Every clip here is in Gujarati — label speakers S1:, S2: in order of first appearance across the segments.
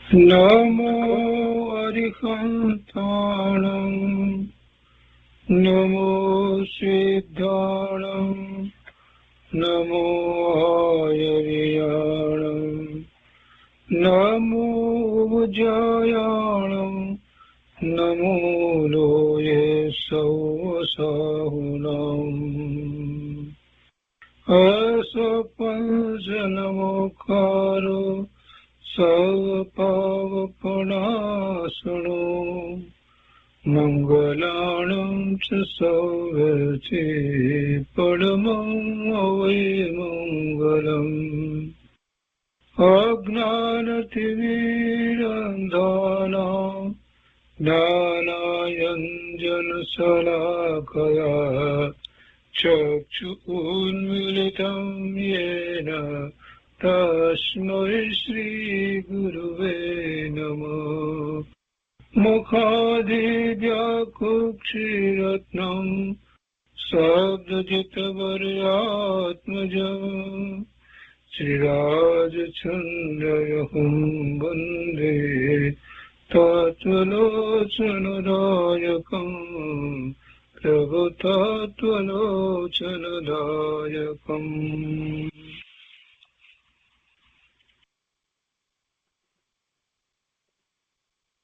S1: નમો અરિહંતાણં નમો સિદ્ધાણં નમો આયર્યાણં નમો ઉજ્જયાણં નમો લોયે સૌસાહુનાં અસપંચનમોકારો સર્વપાવપનાશનો મંગલાણં ચ સૌવર્તે પરમં મંગલમ અજ્ઞાનતિમિરંધાના જ્ઞાનાંજનશલાકયા ચક્ષુન્મીલિतं येन તસ્મૈ શ્રીગુરુવે નમઃ મુખાદિવ્યાકુક્ષિરત્નં શબ્દજિતવર્યાત્મજં શ્રીરાજચन्द्रयहुं વन्दે તત્વલોચનદાયકં પ્રભુતત્વલોચનદાયકં.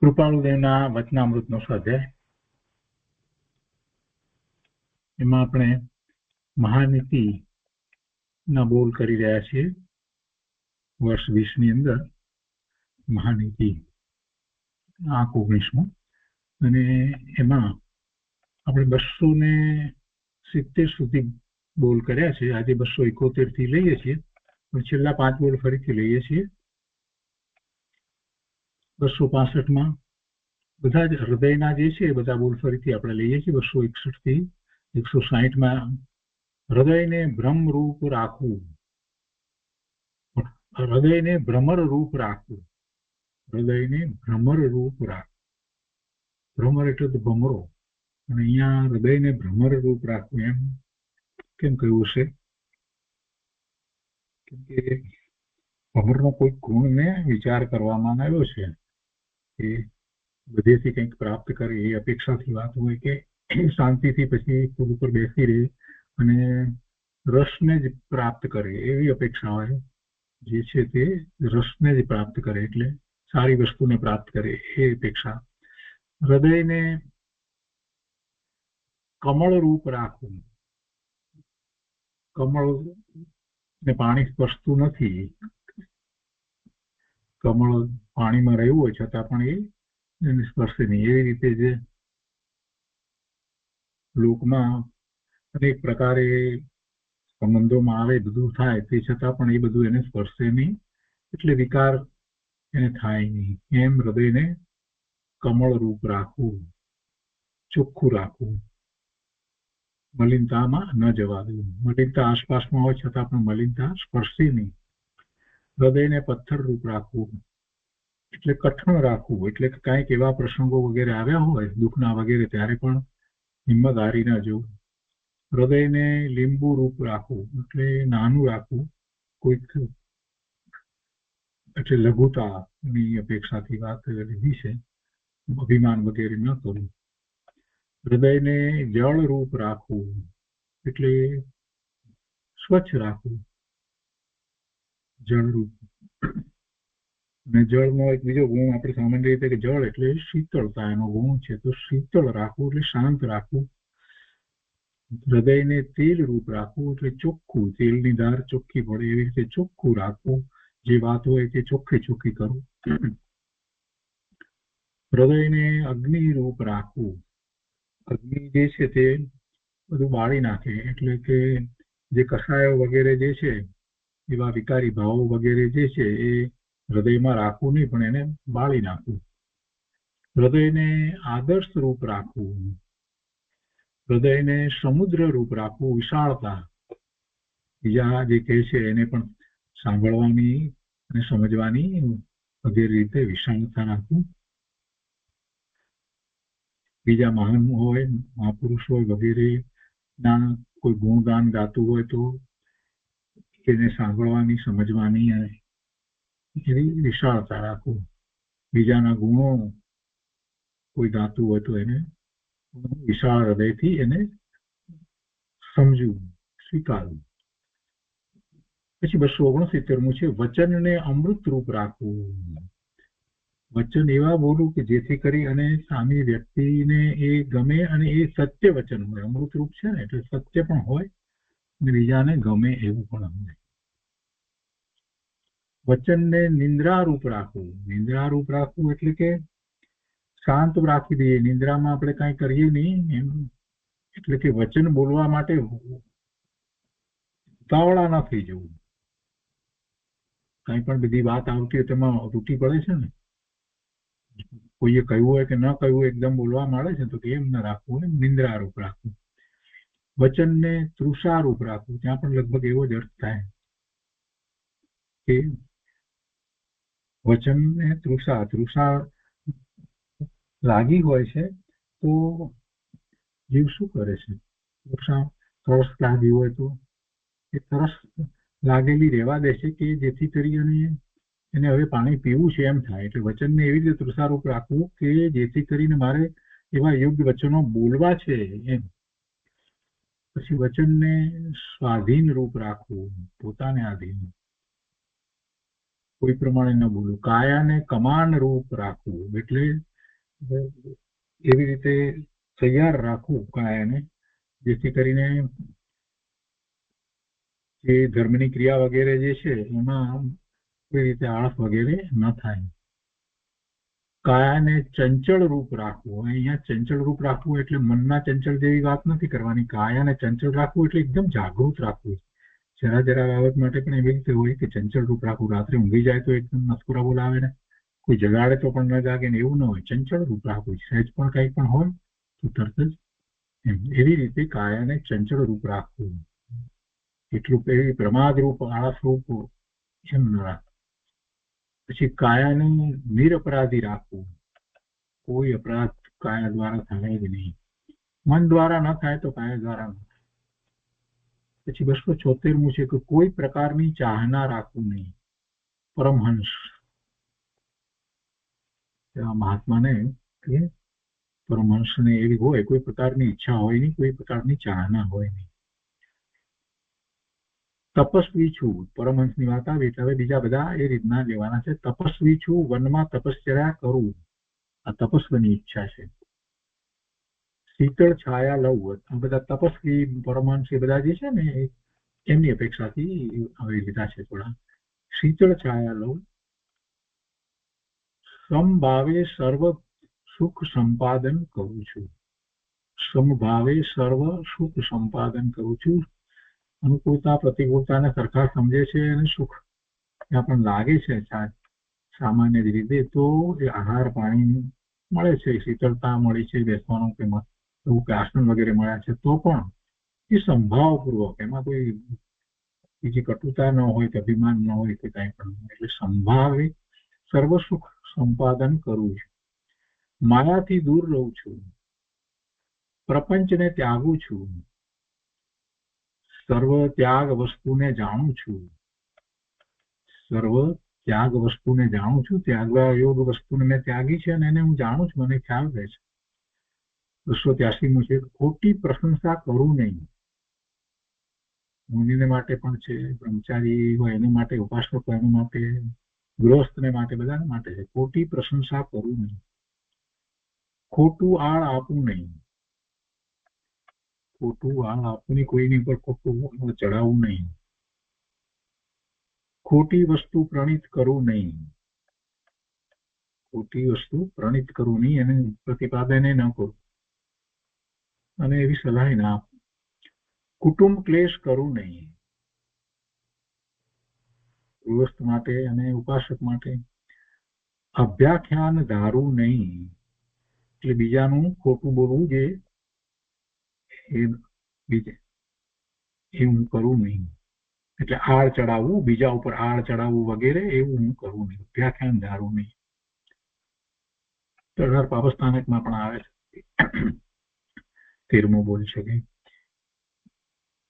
S2: કૃપાળુદેવના વચનામૃતનો સ્વાધ્યાય. એમાં આપણે મહાનીતિ ના બોલ કરી રહ્યા છીએ. વર્ષ 20 ની અંદર મહાનીતિ આંક 19 અને એમાં આપણે 270 સુધી બોલ કર્યા છે. આજે 271 થી લઈએ છીએ, પણ છેલ્લા 5 બોલ ફરીથી લઈએ છીએ. 265 બધા જ હૃદયના જે છે એ બધા બોલ ફરીથી આપણે લઈએ છીએ. 261 થી 160 હૃદયને બ્રહ્મરૂપ રાખવું, હૃદયને ભ્રમર રૂપ રાખવું, હૃદયને ભ્રમર રૂપ રાખવું. ભ્રમર એટલે તો ભમરો, અને અહીંયા હૃદયને ભ્રમર રૂપ રાખવું એમ કેમ કહ્યું છે? કેમ કે ભમરનો કોઈ ગુણને વિચાર કરવામાં આવ્યો છે કે બધેથી કંઈક પ્રાપ્ત કરે એ અપેક્ષાથી વાત હોય, કે શાંતિથી પછી ફૂલ ઉપર બેસી રહે અને રસને જ પ્રાપ્ત કરે એવી અપેક્ષા હોય. જે છે તે રસને જ પ્રાપ્ત કરે, એટલે સારી વસ્તુને પ્રાપ્ત કરે એ અપેક્ષા. હૃદયને કમળ રૂપ રાખવું. કમળ ને પાણી સ્પર્શતું નથી. કમળ પાણીમાં રહ્યું હોય છતાં પણ એને સ્પર્શે નહીં. એવી રીતે જે લોકમાં અનેક પ્રકારે સંબંધોમાં આવે, બધું થાય, તે છતાં પણ એ બધું એને સ્પર્શે નહીં, એટલે વિકાર એને થાય નહીં. એમ હૃદયને કમળ રૂપ રાખવું, ચોખ્ખું રાખવું, મલિનતામાં ન જવા દેવું. મલિનતા આસપાસમાં હોય છતાં પણ મલિનતા સ્પર્શે નહીં. હૃદયને પથ્થર રૂપ રાખવું એટલે કઠણ રાખવું, એટલે કાંઈક એવા પ્રસંગો વગેરે આવ્યા હોય દુઃખના વગેરે, ત્યારે પણ હિંમત હારી ન જવું. હૃદયને લીંબુ રૂપ રાખવું એટલે નાનું રાખવું, કોઈક એટલે લઘુતાની અપેક્ષાથી વાત લીધી છે, અભિમાન વગેરે ન કરવું. હૃદયને જળ રૂપ રાખવું એટલે સ્વચ્છ રાખવું, જળ રૂપ. અને જળનો એક બીજો ગુણ આપણે સામાન્ય રીતે કે જળ એટલે શીતળતા એનો ગુણ છે, તો શીતળ રાખવું એટલે શાંત રાખવું. હૃદયને તેલ રૂપ રાખવું એટલે ચોખ્ખું, તેલની ધાર ચોખ્ખી પડે એવી રીતે ચોખ્ખું રાખવું. જે વાત હોય તે ચોખ્ખી કરવું. હૃદયને અગ્નિ રૂપ રાખવું. અગ્નિ જે છે તે બધું બાળી નાખે, એટલે કે જે કષાયો વગેરે જે છે, એવા વિકારી ભાવો વગેરે જે છે એ હૃદયમાં રાખવું નહીં, પણ એને બાળી નાખવું. હૃદયને આદર્શ રૂપ રાખવું. હૃદયને સમુદ્ર રૂપ રાખવું, વિશાળતા. બીજા જે કહે છે એને પણ સાંભળવાની અને સમજવાની વગેરે રીતે વિશાળતા રાખવું. બીજા મહાન હોય, મહાપુરુષ હોય વગેરે ના કોઈ ગુણગાન ગાતું હોય તો એને સાંભળવાની સમજવાની એવી વિશાળતા રાખવું. બીજાના ગુણો કોઈ ગાતું હોય તો એને વિશાળ હૃદયથી એને સમજવું, સ્વીકારવું. પછી 269મું છે વચનને અમૃત રૂપ રાખવું. વચન એવા બોલું કે જેથી કરી અને સામી વ્યક્તિને એ ગમે અને એ સત્ય વચન હોય. અમૃત રૂપ છે ને એટલે સત્ય પણ હોય અને બીજાને ગમે એવું પણ હોય. વચનને નિંદ્રા રૂપ રાખવું. નિંદ્રા રૂપ રાખવું એટલે કે શાંત રાખી દઈએ, નિંદ્રામાં આપણે કાંઈ કરીએ નહીં એમ. એટલે કે વચન બોલવા માટે ઉતાવળા ન થઈ જવું. કાંઈ પણ બધી વાત આવતી હોય તેમાં તૂટી પડે છે ને, કોઈએ કહ્યું હોય કે ન કહ્યું હોય એકદમ બોલવા માંડે છે તો એમ ન રાખવું, એમ નિંદ્રા રૂપ રાખવું. વચનને તૃષા રૂપ રાખવું. ત્યાં પણ લગભગ એવો જ અર્થ થાય કે વચનને તૃષા લાગી હોય છે તો જીવ શું કરે છે? તરસ લાગી હોય તો એ તરસ લાગેલી રહેવા દે છે કે જેથી કરી અને એને હવે પાણી પીવું છે એમ થાય. એટલે વચનને એવી રીતે તૃષારૂપ રાખવું કે જેથી કરીને મારે એવા યોગ્ય વચનો બોલવા છે એમ. પછી વચનને સ્વાધીન રૂપ રાખવું, પોતાને આધીન, કોઈ પ્રમાણે ન બોલવું. કાયાને કમાન રૂપ રાખવું એટલે એવી રીતે તૈયાર રાખવું કાયાને જેથી કરીને જે ધર્મની ક્રિયા વગેરે જે છે એમાં કોઈ રીતે આળસ વગેરે ન થાય. કાયાને ચંચળ રૂપ રાખવું. અહીંયા ચંચળ રૂપ રાખવું એટલે મનના ચંચળ જેવી વાત નથી કરવાની. કાયાને ચંચળ રાખવું એટલે એકદમ જાગૃત રાખવું. જરા બાબત માટે પણ એવી રીતે હોય કે ચંચળ રૂપ રાખવું. રાત્રે ઊંઘી જાય તો એકદમ નસકોરા બોલાવે ને, કોઈ જગાડે તો પણ ન જાગે ને એવું ન હોય. ચંચળ રૂપ રાખવું. સહેજ પણ કંઈ પણ હોય તો તરત જ એવી રીતે કાયાને ચંચળ રૂપ રાખવું. એટલું એવી પ્રમાદ રૂપ આળસ રૂપ એમ ન રાખવું. પછી કાયાને નિરપરાધી રાખવું. કોઈ અપરાધ કાયા દ્વારા થાય જ નહીં. મન દ્વારા ન થાય તો કાયા દ્વારા ન થાય. પછી 276મું છે કે કોઈ પ્રકારની ચાહના રાખવું નહીં. પરમહંસ મહાત્માને કે પરમહંસને એવી હોય કોઈ પ્રકારની ઈચ્છા હોય નહીં, કોઈ પ્રકારની ચાહના હોય નહીં. તપસ્વી છું. પરમહંસની વાત આવી એટલે હવે બીજા બધા એ રીતના લેવાના છે. તપસ્વી છું, વનમાં તપશ્ચર્યા કરું. આ તપસ્વીની ઈચ્છા છે. શીતળ છાયા લઉં. આ બધા તપસ્વી પરમહંસ એ બધા જે છે ને એમની અપેક્ષાથી આવી લીધા છે થોડા. શીતળ છાયા લઉં. સમભાવે સર્વ સુખ સંપાદન કરું છું. સમભાવે સર્વ સુખ સંપાદન કરું છું. અનુકૂળતા પ્રતિકૂળતાને સરખા સમજે છે અને સુખ ત્યાં પણ લાગે છે સામાન્ય રીતે તો એ આહાર પાણી મળે છે, શીતળતા મળી છે, બેસવાનું કે એવું કે આસન વગેરે મળ્યા છે તો પણ એ સંભાવપૂર્વક, એમાં કોઈ બીજી કટુતા ન હોય કે અભિમાન ન હોય કે કાંઈ પણ. એટલે સંભાવે સર્વ સુખ સંપાદન કરવું છે. માયાથી દૂર રહું છું. પ્રપંચને ત્યાગું છું. સર્વ ત્યાગ વસ્તુને જાણું છું. સર્વ ત્યાગ વસ્તુને જાણું છું. ત્યાગવા યોગ વસ્તુને મેં ત્યાગી છે અને એને હું જાણું છું, મને ખ્યાલ રહે છે. 283મું છે ખોટી પ્રશંસા કરું નહીં. મુનિને માટે પણ છે, બ્રહ્મચારી હોય એને માટે, ઉપાસક હોય એના માટે, ગૃહસ્થને માટે, બધાને માટે છે. ખોટી પ્રશંસા કરું નહીં. ખોટું આળ આપવું નહીં. ખોટું આળ આપવું નહીં, કોઈની પર ખોટું ચડાવવું નહીં. ખોટી વસ્તુ પ્રણિત કરવું નહીં. ખોટી વસ્તુ પ્રણિત કરવું નહીં, એને પ્રતિપાદન ન કરવું અને એવી સલાહ ના આપવું. કુટુંબ ક્લેશ કરવું નહીં. ગૃહસ્થ માટે અને ઉપાસક માટે અભ્યાખ્યાન ધારવું નહીં. એટલે બીજાનું ખોટું બોલવું જે હું કરવું નહીં. એટલે આળ ચડાવવું, બીજા ઉપર આળ ચડાવવું વગેરે એવું હું કરવું નહીં. અભ્યાખ્યાન ધારવું નહીં. 18 પાપસ્થાનકમાં પણ આવે છે. 13મો બોલ છે કે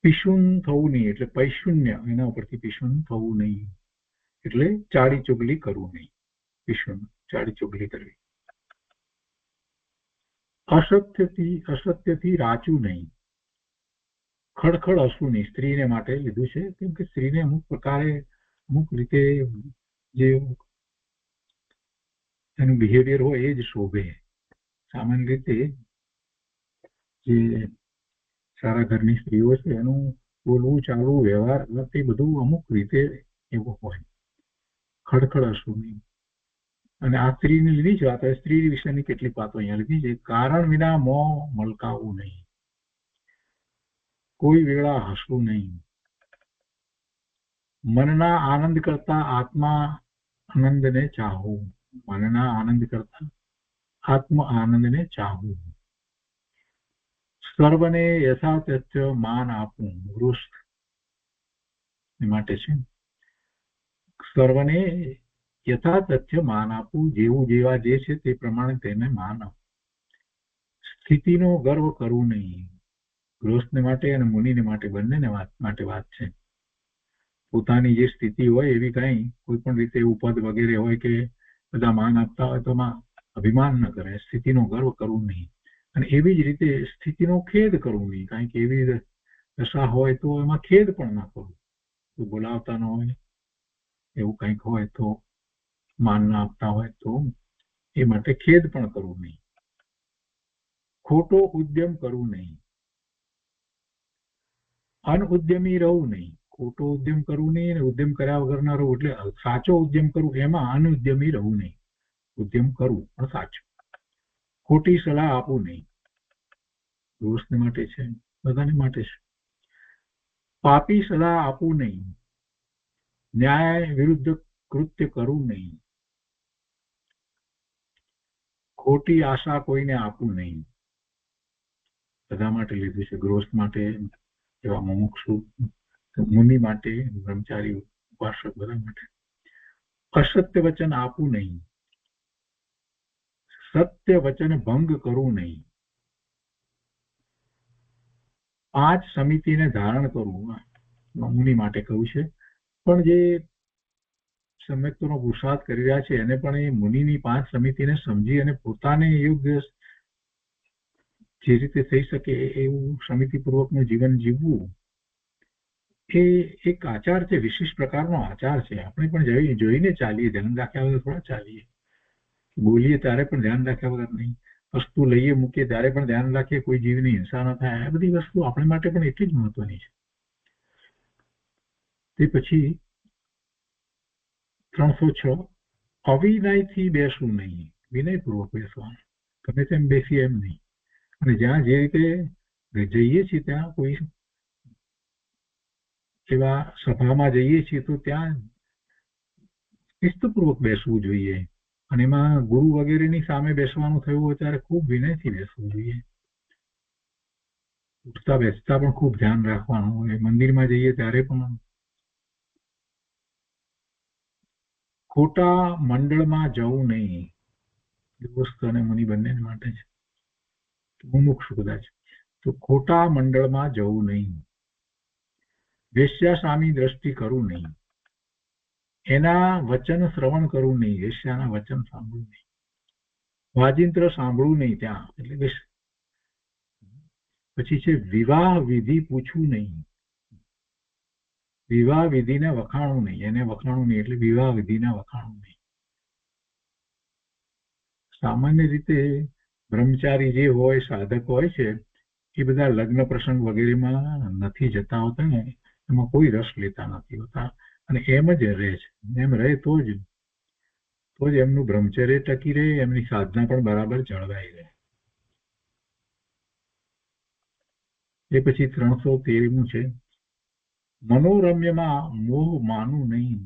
S2: પિશુન થવું નહીં. એટલે પૈશુન્ય એના ઉપરથી પિશુન થવું નહીં. એટલે ચાડી ચુગલી કરવું નહીં. પિશુન ચાડી ચુગલી કરવી. અસત્યથી રાચું નહીં, ખડખડ હસવું નહીં. સ્ત્રીને માટે લીધું છે, કેમ કે સ્ત્રીને અમુક પ્રકારે અમુક રીતે જે એનું બિહેવિયર હોય એ જ શોભે. સામાન્ય રીતે જે સારા ઘરની સ્ત્રીઓ છે એનું બોલવું ચાલવું વ્યવહાર તે બધું અમુક રીતે એવું હોય. ખડખડ હસવું નહીં. અને આ સ્ત્રીની લીધી છે વાત, સ્ત્રી વિશેની કેટલીક વાતો અહીંયા લીધી છે. કારણ વિના મોં મલકાવવું નહીં, કોઈ વેળા હસવું નહીં, મનના આનંદ કરતા આત્મા આનંદને ચાહવું. મનના આનંદ કરતા આત્મ આનંદને ચાહવું. સર્વને યથાતથ્ય માન આપવું. ગૃહસ્થ માટે છે. સર્વને યથાતથ્ય માન આપવું, જેવું જેવા જે છે તે પ્રમાણે તેને માન આપવું. સ્થિતિનો ગર્વ કરવું નહીં. ગૃહસ્થને માટે અને મુનિને માટે બંનેને માટે વાત છે. પોતાની જે સ્થિતિ હોય એવી કઈ કોઈ પણ રીતે ઉપદ વગેરે હોય કે બધા માન આપતા હોય તો અભિમાન ન કરે. સ્થિતિનો ગર્વ કરવું નહીં. અને એવી જ રીતે સ્થિતિનો ખેદ કરવું નહીં. કારણ કે એવી દશા હોય તો એમાં ખેદ પણ ના કરવું. કોઈ બોલાવતા ન હોય એવું કંઈક હોય તો, માન ના આપતા હોય તો એ માટે ખેદ પણ કરવું નહીં. ખોટો ઉદ્યમ કરવું નહીં, અનઉદ્યમી રહેવું નહીં. ખોટો ઉદ્યમ કરવું નહીં અને ઉદ્યમ કર્યા વગર ના રહેવું. એટલે સાચો ઉદ્યમ કરવું, એમાં અનઉદ્યમી રહેવું નહીં. ઉદ્યમ કરવું પણ સાચું. ખોટી સલાહ આપવું નહીં. દોસ્તને માટે છે, બધાને માટે છે. પાપી સલાહ આપવું નહીં, ન્યાય વિરુદ્ધ કૃત્ય કરવું નહીં, ખોટી આશા કોઈને આપવું નહીં. બધા માટે લીધું છે. ગૃહસ્થ માટે, એવા મુમુક્ષુ, મુનિ માટે, બ્રહ્મચારી, ઉપાસક, બધા માટે. અસત્ય વચન આપવું નહીં, સત્ય વચન ભંગ કરવું નહીં, 5 સમિતિને ધારણ કરવું. મુનિ માટે કહ્યું છે. પણ જે સમ્યક્તોનો પુરુષાર્થ કરી રહ્યા છે એને પણ એ મુનિની 5 સમિતિને સમજી અને પોતાને યોગ્ય જે રીતે થઈ શકે એવું સમિતિપૂર્વકનું જીવન જીવવું એ એક આચાર છે. વિશિષ્ટ પ્રકારનો આચાર છે. આપણે પણ જોઈને ચાલીએ, ધ્યાન રાખ્યા વગર થોડા ચાલીએ. બોલીએ ત્યારે પણ ધ્યાન રાખ્યા વગર નહીં. વસ્તુ લઈએ મૂકીએ ત્યારે પણ ધ્યાન રાખીએ કોઈ જીવની હિંસા ન થાય. આ બધી વસ્તુ આપણે માટે પણ એટલી જ મહત્વની છે. તે પછી 306 અવિનયથી બેસવું નહીં. વિનયપૂર્વક બેસવાનું. ગમે તેમ બેસીએ એમ નહીં. અને જ્યાં જે રીતે જઈએ છીએ ત્યાં કોઈ એવા સભામાં જઈએ છીએ તો ત્યાં શિસ્તપૂર્વક બેસવું જોઈએ. અને એમાં ગુરુ વગેરેની સામે બેસવાનું થયું હોય ત્યારે ખૂબ વિનયથી બેસવું જોઈએ. ઉઠતા બેસતા પણ ખૂબ ધ્યાન રાખવાનું હોય. મંદિરમાં જઈએ ત્યારે પણ. ખોટા મંડળમાં જવું નહીં. દોસ્ત અને મુનિ બંને માટે છે. મુમુક્ષુ કદાચ તો ખોટા મંડળમાં જવું નહીં. વેશ્યા સામી દ્રષ્ટિ કરવું નહીં. એના વચન શ્રવણ કરવું નહીં. વેશ્યાના વચન સાંભળવું નહીં. વાજિંત્ર સાંભળવું નહીં ત્યાં. એટલે પછી છે વિવાહ વિધિ પૂછવું નહીં. વિવાહ વિધિને વખાણવું નહીં. એને વખાણવું નહીં એટલે વિવાહ વિધિને વખાણવું નહીં. સામાન્ય રીતે બ્રહ્મચારી જે હોય, સાધક હોય છે, એ બધા લગ્ન પ્રસંગ વગેરેમાં નથી જતા હોતા ને, એમાં કોઈ રસ લેતા નથી હોતા અને એમ જ રહે છે. એમ રહે તો જ એમનું બ્રહ્મચર્ય ટકી રહે, એમની સાધના પણ બરાબર જળવાઈ રહે. એ પછી 313 છે મનોરમ્યમાં મોહ માનવું નહીં.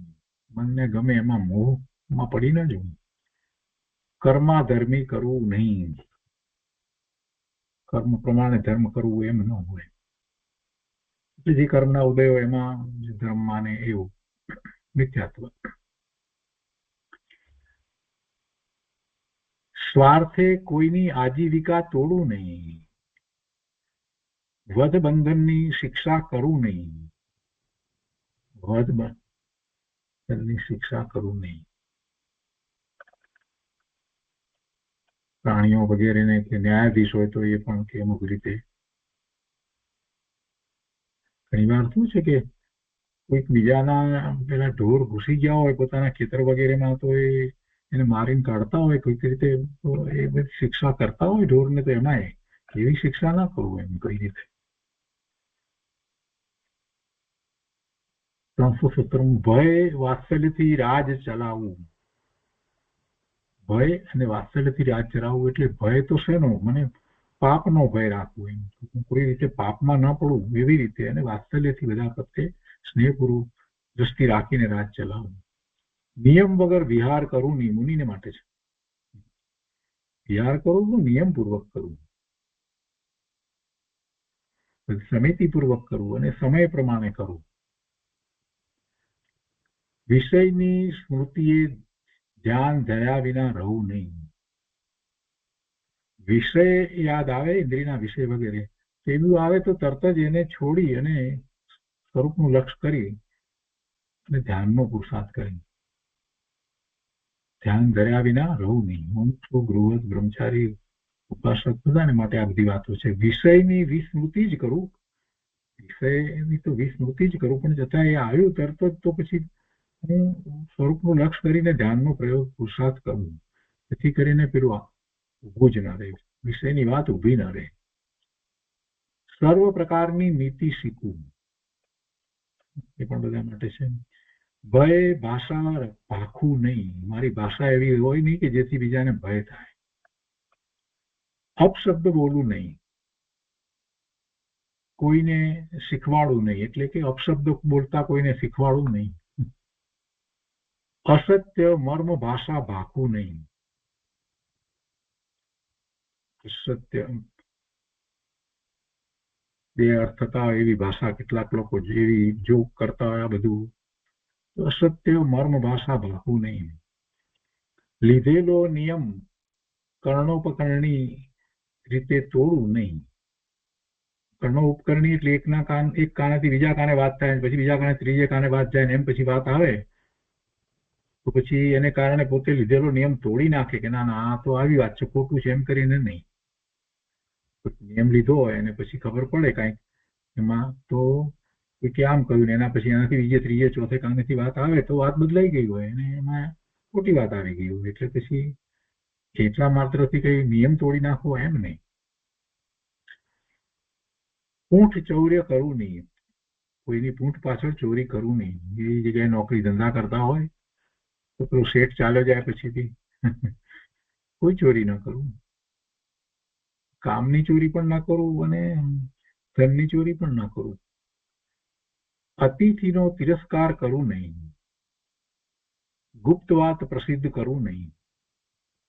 S2: મનને ગમે એમાં મોહમાં પડી ન જવું. કર્માધર્મી કરવું નહીં. કર્મ પ્રમાણે ધર્મ કરવું એમ ન હોય. એટલે જે કર્મના ઉદય હોય એમાં ધર્મ માને એવું મિથ્યાત્વ. સ્વાર્થે કોઈની આજીવિકા તોડવું નહીં. વધ બંધનની શિક્ષા કરવું નહીં. વધ બંધનની શિક્ષા કરવું નહીં. પ્રાણીઓ વગેરેને કે ન્યાયાધીશ હોય તો એ પણ કે અમુક રીતે ઘણી વાર શું છે કે કોઈક બીજાના પેલા ઢોર ઘૂસી ગયા હોય પોતાના ખેતર વગેરેમાં તો એને મારીને કાઢતા હોય કોઈક રીતે તો એ બધી શિક્ષા કરતા હોય ઢોરને તો એમાં એવી શિક્ષા ના કરવું એમ કઈ રીતે 317 ભય વાત્સલ્યથી રાજ ચલાવવું ભય અને વાત્સલ્યથી રાજ ચલાવવું એટલે ભય તો શેનો મને પાપનો ભય રાખવો એમ કોઈ રીતે પાપમાં ન પડવું એવી રીતે અને વાત્સલ્યથી બધા પ્રત્યે સ્નેહપૂર્વક દ્રષ્ટિ રાખીને રાજ ચલાવવું નિયમ વગર વિહાર કરવું નહીં મુનિને માટે છે વિહાર કરવું તો નિયમપૂર્વક કરવું સમિતિપૂર્વક કરવું અને સમય પ્રમાણે કરવું વિષયની સ્મૃતિએ ધ્યાન ધર્યા વિના રહવું નહીં વિષય યાદ આવે ઇન્દ્રિયના વિષય વગેરે તેવું આવે તો તરત જ એને છોડી અને સ્વરૂપનું લક્ષ્ય કરી અને ધ્યાનનો પુરુષાર્થ કરી ધ્યાન ધર્યા વિના રહવું નહીં હું તો ગૃહસ્થ બ્રહ્મચારી ઉપાસક બધાને માટે આ બધી વાતો છે વિષયની વિસ્મૃતિ જ કરું વિષયની તો વિસ્મૃતિ જ કરું પણ છતાં એ આવ્યું તરત જ તો પછી હું સ્વરૂપનું લક્ષ્ય કરીને ધ્યાનનો પ્રયોગ પુરુષાર્થ કરું જેથી કરીને પેલું ઊભું જ ના રહે વિષયની વાત ઊભી ના રહે સર્વ પ્રકારની નીતિ શીખવું એ પણ બધા માટે છે ભય ભાષા ભાખવું નહીં મારી ભાષા એવી હોય નહીં કે જેથી બીજાને ભય થાય અપશબ્દ બોલવું નહીં કોઈને શીખવાડવું નહીં એટલે કે અપશબ્દ બોલતા કોઈને શીખવાડવું નહીં અસત્ય મર્મ ભાષા ભાખવું નહીં સત્ય બે અર્થ થતા હોય એવી ભાષા કેટલાક લોકો જેવી જોક કરતા હોય આ બધું અસત્ય મર્મ ભાષા ભાખવું નહીં લીધેલો નિયમ કર્ણોપકરણી રીતે તોડવું નહીં કર્ણોપકરણી એટલે એક કાનેથી બીજા કાને વાત થાય પછી બીજા કાને ત્રીજે કાને વાત જાય ને એમ પછી વાત આવે તો પછી એને કારણે પોતે લીધેલો નિયમ તોડી નાખે કે ના આ તો આવી વાત છે ખોટું છે એમ કરીને નહીં નિયમ લીધો હોય અને પછી ખબર પડે કાંઈક એમાં તો કે આમ કહ્યું ને એના પછી એનાથી બીજે ત્રીજે ચોથે કાનેથી વાત આવે તો વાત બદલાઈ ગઈ હોય અને એમાં ખોટી વાત આવી ગઈ હોય એટલે પછી એટલા માત્રથી કઈ નિયમ તોડી નાખવો એમ નહીં પૂંઠ ચૌર્ય કરવું નહીં કોઈની પૂંઠ પાછળ ચોરી કરવું નહીં એ જગ્યાએ નોકરી ધંધા કરતા હોય તો પેલો શેઠ ચાલ્યો જાય પછીથી કોઈ ચોરી ન કરવું કામની ચોરી પણ ના કરવું અને ધનની ચોરી પણ ના કરવું અતિથિનો તિરસ્કાર કરવું નહીં ગુપ્ત વાત પ્રસિદ્ધ કરવું નહીં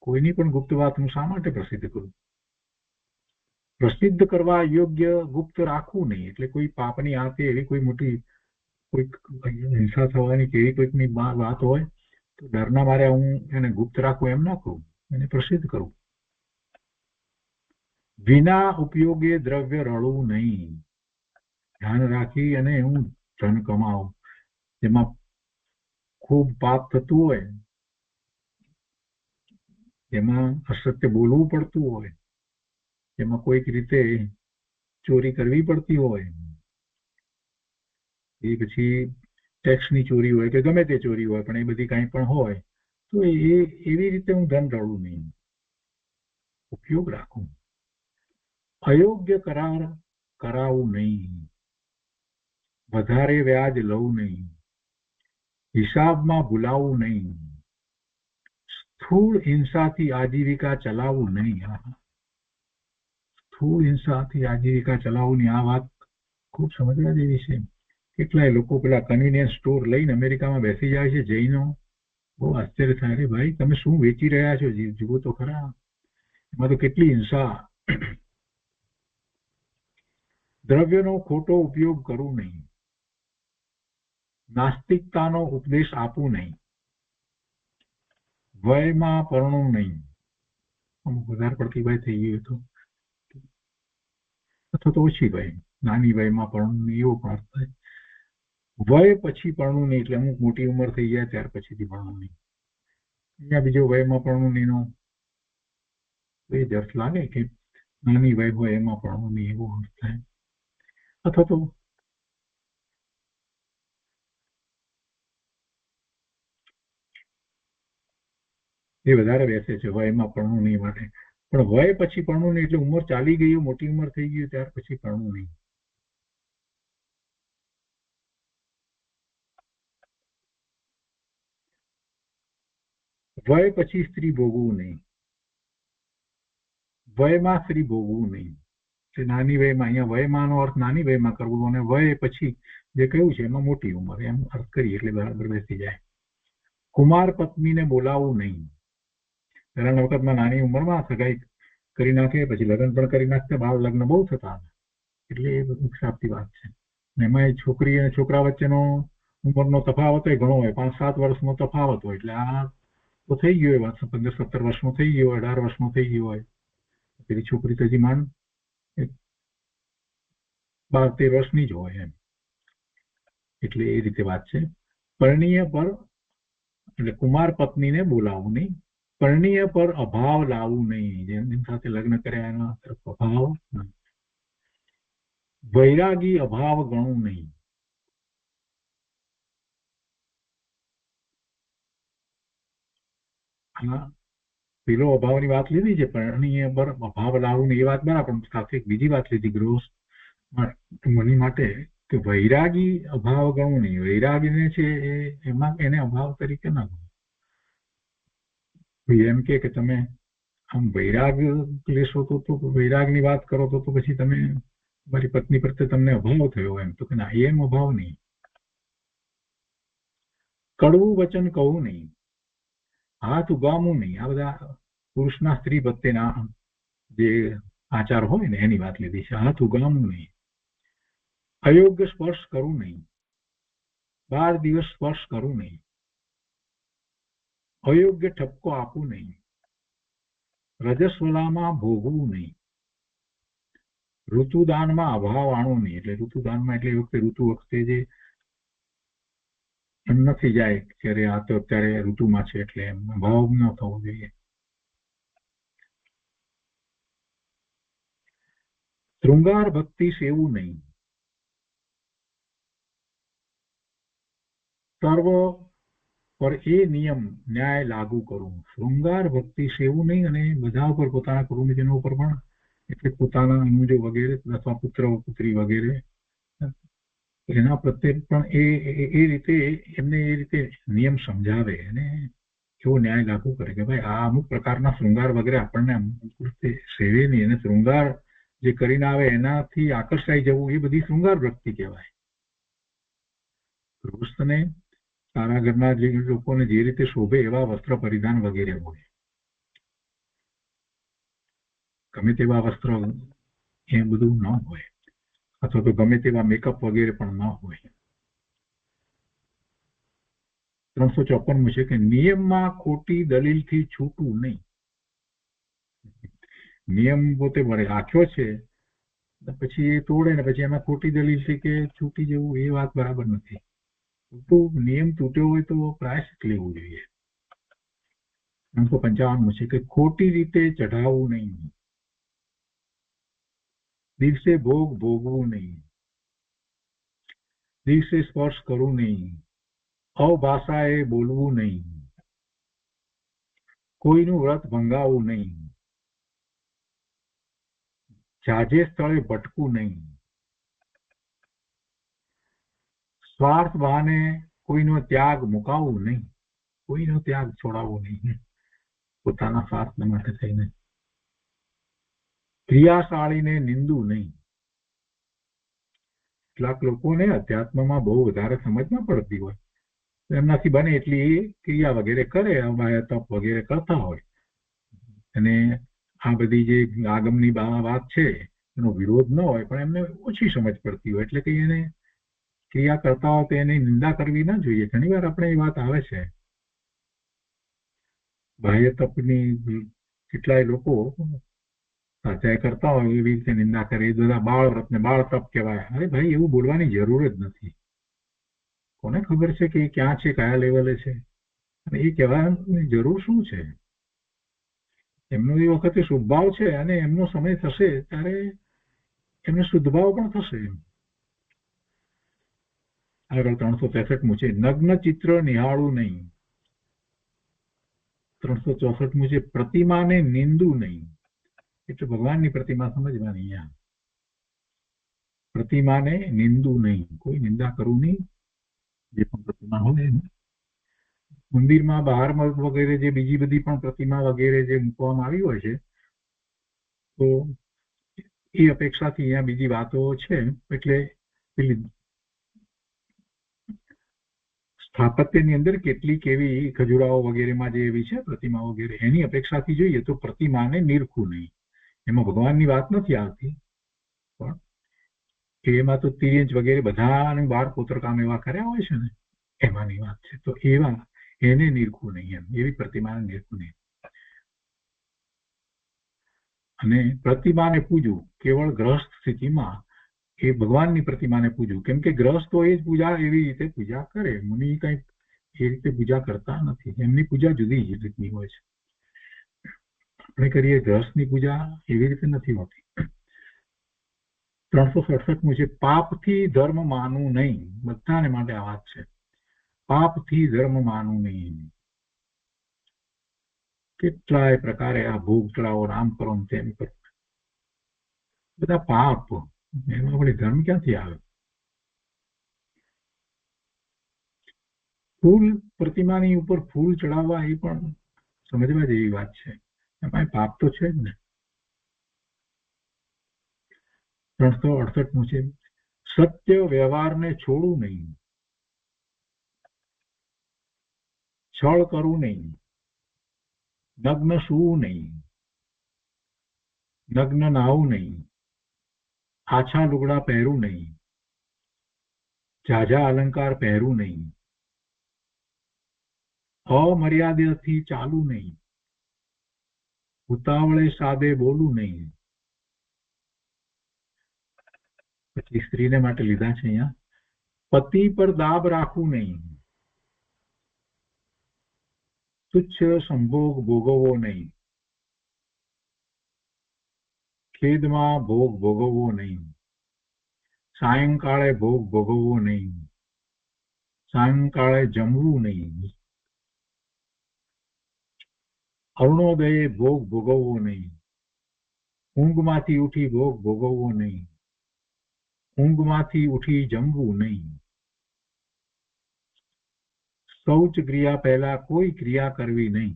S2: કોઈની પણ ગુપ્ત વાત હું શા માટે પ્રસિદ્ધ કરું પ્રસિદ્ધ કરવા યોગ્ય ગુપ્ત રાખવું નહીં એટલે કોઈ પાપની આતે એવી કોઈ મોટી કોઈ હિંસા થવાની કે એવી કોઈકની વાત હોય તો ડરના મારે હું એને ગુપ્ત રાખું એમ ના કરું એને પ્રસિદ્ધ કરું વિના ઉપયોગે દ્રવ્ય રળવું નહીં ધ્યાન રાખી અને હું ધન કમાવું જેમાં ખૂબ પાપ થતું હોય એમાં અસત્ય બોલવું પડતું હોય એમાં કોઈક રીતે ચોરી કરવી પડતી હોય એ પછી ટેક્સની ચોરી હોય કે ગમે તે ચોરી હોય પણ એ બધી કાંઈ પણ હોય તો એવી રીતે હું ધન રળું નહીં ઉપયોગ રાખું અયોગ્ય કરાર કરાવવું નહીં વધારે વ્યાજ લવું નહીં હિસાબમાં ભૂલાવવું નહીં સ્થૂળ હિંસાથી આજીવિકા ચલાવવું નહીં સ્થૂળ હિંસાથી આજીવિકા ચલાવવાની આ વાત ખૂબ સમજવા જેવી છે કેટલાય લોકો પેલા કન્વીનિયન્સ સ્ટોર લઈને અમેરિકામાં બેસી જાય છે જૈનો બહુ આશ્ચર્ય થાય રે ભાઈ તમે શું વેચી રહ્યા છો જુઓ તો ખરા એમાં તો કેટલી હિંસા દ્રવ્યનો ખોટો ઉપયોગ કરવો નહીં નાસ્તિકતાનો ઉપદેશ આપવું નહીં વયમાં પરણવું નહીં અમુક વધારે પડતી વય થઈ ગઈ તો અથવા તો ઓછી વય નાની વયમાં પરણવું એવો પણ અર્થ થાય વય પછી પરણવું નહીં એટલે અમુક મોટી ઉંમર થઈ જાય ત્યાર પછીથી પરણવું નહીં અહીંયા બીજો વયમાં પરણવું નહીં એ જ અર્થ લાગે કે નાની વય હોય એમાં પણ નહીં, એવો અર્થ થાય. અથવા તો એ વધારે બેસે છે વયમાં પરણું નહીં માટે. પણ વય પછી પરણું નહીં એટલે ઉંમર ચાલી ગઈ, મોટી ઉંમર થઈ ગઈ ત્યાર પછી પરણું નહીં. વય પછી સ્ત્રી ભોગવું નહીં, વયમાં સ્ત્રી ભોગવું નહીં. નાની વયમાં, અહીંયા વયમાં નો અર્થ નાની વયમાં કરવું, અને વય પછી જે કહ્યું છે એમાં મોટી ઉંમર, એમ અર્થ કરીએ એટલે બરાબર બેસી જાય. કુમાર પત્નીને બોલાવવું નહીં. પહેલાના વખતમાં નાની ઉંમરમાં સગાઈ કરી નાખે, પછી લગ્ન પણ કરી નાખતા, બાળ લગ્ન બહુ થતા, એટલે એ બધું હિસાબથી વાત છે. એમાં છોકરી અને છોકરા વચ્ચેનો ઉંમરનો તફાવત ઘણો હોય, 5-7 વર્ષનો તફાવત હોય, એટલે આ તો થઈ ગયો હોય, 15-17 વર્ષનો થઈ ગયો હોય, 18 વર્ષનો થઈ ગયો હોય, પેલી છોકરી તો હજી માંડ 12-13 વર્ષની જ હોય એમ. એટલે એ રીતે વાત છે. પરણીય પર એટલે કુમાર પત્નીને બોલાવવું નહીં, પરણીય પર અભાવ લાવવું નહીં, જેમ સાથે લગ્ન કર્યા એના તરફ અભાવ નહીં. વૈરાગી અભાવ ગણવું નહીં. હા, પેલો અભાવની વાત લીધી છે, પરણીય પર અભાવ લાવવું નહીં એ વાત બરાબર, પણ સાથે બીજી વાત લીધી ગૃહસ્થ મની માટે કે વૈરાગી અભાવ ગણવું નહીં. વૈરાગીને છે એમાં એને અભાવ તરીકે ના ગણવું. એમ કે તમે આમ વૈરાગ લેશો તો વૈરાગની વાત કરો તો પછી તમે મારી પત્ની પ્રત્યે તમને અભાવ થયો એમ, તો કે ના, એમ અભાવ નહીં. કડવું વચન કહું નહીં, હાથ ઉગામવું નહીં. આ બધા પુરુષના સ્ત્રી પ્રત્યેના જે આચાર હોય ને એની વાત લીધી છે. હાથ ઉગામવું નહીં, અયોગ્ય સ્પર્શ કરવું નહીં, 12 દિવસ સ્પર્શ કરવું નહીં, અયોગ્ય ઠપકો આપવું નહીં, રજસ્વલામાં ભોગવું નહીં, ઋતુદાનમાં અભાવ આણવું નહીં. એટલે ઋતુદાનમાં એટલે વખતે ઋતુ વખતે જે એમ નથી જાય ત્યારે આ તો અત્યારે ઋતુમાં છે એટલે એમ અભાવ ન થવો જોઈએ. શૃંગાર ભક્તિ સેવું નહીં, સર્વ પર એ નિયમ ન્યાય લાગુ કરવું. શૃંગાર ભક્તિ સેવું નહીં, અને બધા ઉપર પોતાના કુટુંબીજનો ઉપર પણ, એટલે પોતાના અનુજો વગેરે અથવા પુત્ર પુત્રી વગેરે એના પ્રત્યે પણ એ રીતે એમને એ રીતે નિયમ સમજાવે અને એવો ન્યાય લાગુ કરે કે ભાઈ આ અમુક પ્રકારના શૃંગાર વગેરે આપણને અમુક રીતે સેવે નહીં, અને શૃંગાર જે કરીને આવે એનાથી આકર્ષાઈ જવું એ બધી શૃંગાર ભક્તિ કહેવાય. ગૃહસ્થને સારા ઘરના જે લોકોને જે રીતે શોભે એવા વસ્ત્ર પરિધાન વગેરે હોય, ગમે તેવા વસ્ત્ર એ બધું ન હોય, અથવા તો ગમે તેવા મેકઅપ વગેરે પણ ન હોય. 354 છે કે નિયમમાં ખોટી દલીલથી છૂટવું નહીં. નિયમ પોતે રાખ્યો છે પછી એ તોડે ને પછી એમાં ખોટી દલીલ છે કે છૂટી જવું, એ વાત બરાબર નથી. નિયમ તૂટ્યો હોય તો પ્રાયશ્ચિત લેવું જોઈએ. 355 છે કે ખોટી રીતે ચઢાવવું નહીં, દિવસે ભોગ ભોગવું નહીં, દિવસે સ્પર્શ કરવું નહીં, અભાષાએ બોલવું નહીં, કોઈનું વ્રત ભંગાવવું નહીં, જાજે સ્થળે ભટકવું નહીં, સ્વાર્થ બહાને કોઈનો ત્યાગ મુકાવવું નહીં, કોઈનો ત્યાગ છોડાવવો નહીં પોતાના સ્વાર્થ માટે થઈને, ક્રિયાશાળીને નિંદવું નહીં. કેટલાક લોકોને અધ્યાત્મમાં બહુ વધારે સમજ ન પડતી હોય, એમનાથી બને એટલી ક્રિયા વગેરે કરે, તપ વગેરે કરતા હોય, અને આ બધી જે આગમની વાત છે એનો વિરોધ ન હોય, પણ એમને ઓછી સમજ પડતી હોય, એટલે કે એને ક્રિયા કરતા હોય તો એની નિંદા કરવી ના જોઈએ. ઘણી વાર આપણે એ વાત આવે છે, બાહ્ય તપની કેટલાય લોકો સ્વાધ્યાય કરતા હોય એવી રીતે નિંદા કરે, એ બધા બાળ વ્રત ને બાળ તપ કહેવાય. અરે ભાઈ, એવું બોલવાની જરૂર જ નથી. કોને ખબર છે કે એ ક્યાં છે, કયા લેવલે છે, અને એ કહેવાની જરૂર શું છે? એમનો એ વખતે શુભ ભાવ છે અને એમનો સમય થશે ત્યારે એમને શુદ્ધ ભાવ પણ થશે. આગળ 363 છે નગ્ન ચિત્ર નિહાળવું નહીં. 364 છે પ્રતિમાને નિંદવું નહીં. એટલે ભગવાનની પ્રતિમા સમજવાની. અહીંયા પ્રતિમાને નિંદવું નહીં, કોઈ નિંદા કરવું નહીં. જે પણ પ્રતિમા હોય મંદિરમાં બહારમાં વગેરે જે બીજી બધી પણ પ્રતિમા વગેરે જે મૂકવામાં આવી હોય છે તો એ અપેક્ષાથી અહીંયા બીજી વાતો છે. એટલે પેલી સ્થાપત્યની અંદર કેટલીક એવી ખજૂરાઓ વગેરેમાં જે એવી છે પ્રતિમા વગેરે એની અપેક્ષાથી જોઈએ તો પ્રતિમાને નિરખવું નહીં. એમાં ભગવાનની વાત નથી આવતી, પણ એમાં તો તિર્યંચ વગેરે બધા બાર કોતરકામ એવા કર્યા હોય છે ને એમાંની વાત છે. તો એવા એને નિરખવું નહીં, એમ એવી પ્રતિમાને નિરખવું નહીં. અને પ્રતિમાને પૂજવું કેવળ ગ્રસ્ત સ્થિતિમાં એ ભગવાનની પ્રતિમાને પૂજવું. કેમ કે ગ્રસ્તો એ જ પૂજા એવી રીતે પૂજા કરે, મુનિ કઈ એ રીતે પૂજા કરતા નથી. એમની પૂજા જુદી જ રીતની હોય છે. આપણે કરીએ ગ્રસ્તની પૂજા એવી રીતે નથી હોતી. 367 છે પાપથી ધર્મ માનવું નહીં. બધાને માટે આ વાત છે. પાપથી ધર્મ માનવું નહીં. કેટલાય પ્રકારે આ ભોગ ચડાવો, આમ કરો તેમ કરો, બધા પાપ. એમાં આપણે ધર્મ ક્યાંથી આવે? ફૂલ પ્રતિમાની ઉપર ફૂલ ચડાવવા એ પણ સમજવા જેવી વાત છે. એમાં પાપ તો છે જ ને. 368 છે સત્ય વ્યવહારને છોડવું નહીં. છળ કરવું નહીં, નગ્ન સૂવું નહીં, નગ્ન નાહવું નહીં, આછા લુગડા પહેરવું નહીં, ઝાઝા અલંકાર પહેરવું નહીં, અમર્યાદાથી ચાલવું નહીં, ઉતાવળે સાદે બોલવું નહીં. પછી સ્ત્રીને માટે લીધા છે અહીંયા પતિ પર દાબ રાખવું નહીં, તુચ્છ સંભોગ ભોગવવો નહીં, ખેદમાં ભોગ ભોગવવો નહીં, સાયંકાળે ભોગ ભોગવવો નહીં, સાયંકાળે જમવું નહીં, અરુણોદયે ભોગ ભોગવવો નહીં, ઊંઘમાંથી ઉઠી ભોગ ભોગવવો નહીં, ઊંઘમાંથી ઉઠી જમવું નહીં, શૌચ ક્રિયા પહેલા કોઈ ક્રિયા કરવી નહીં.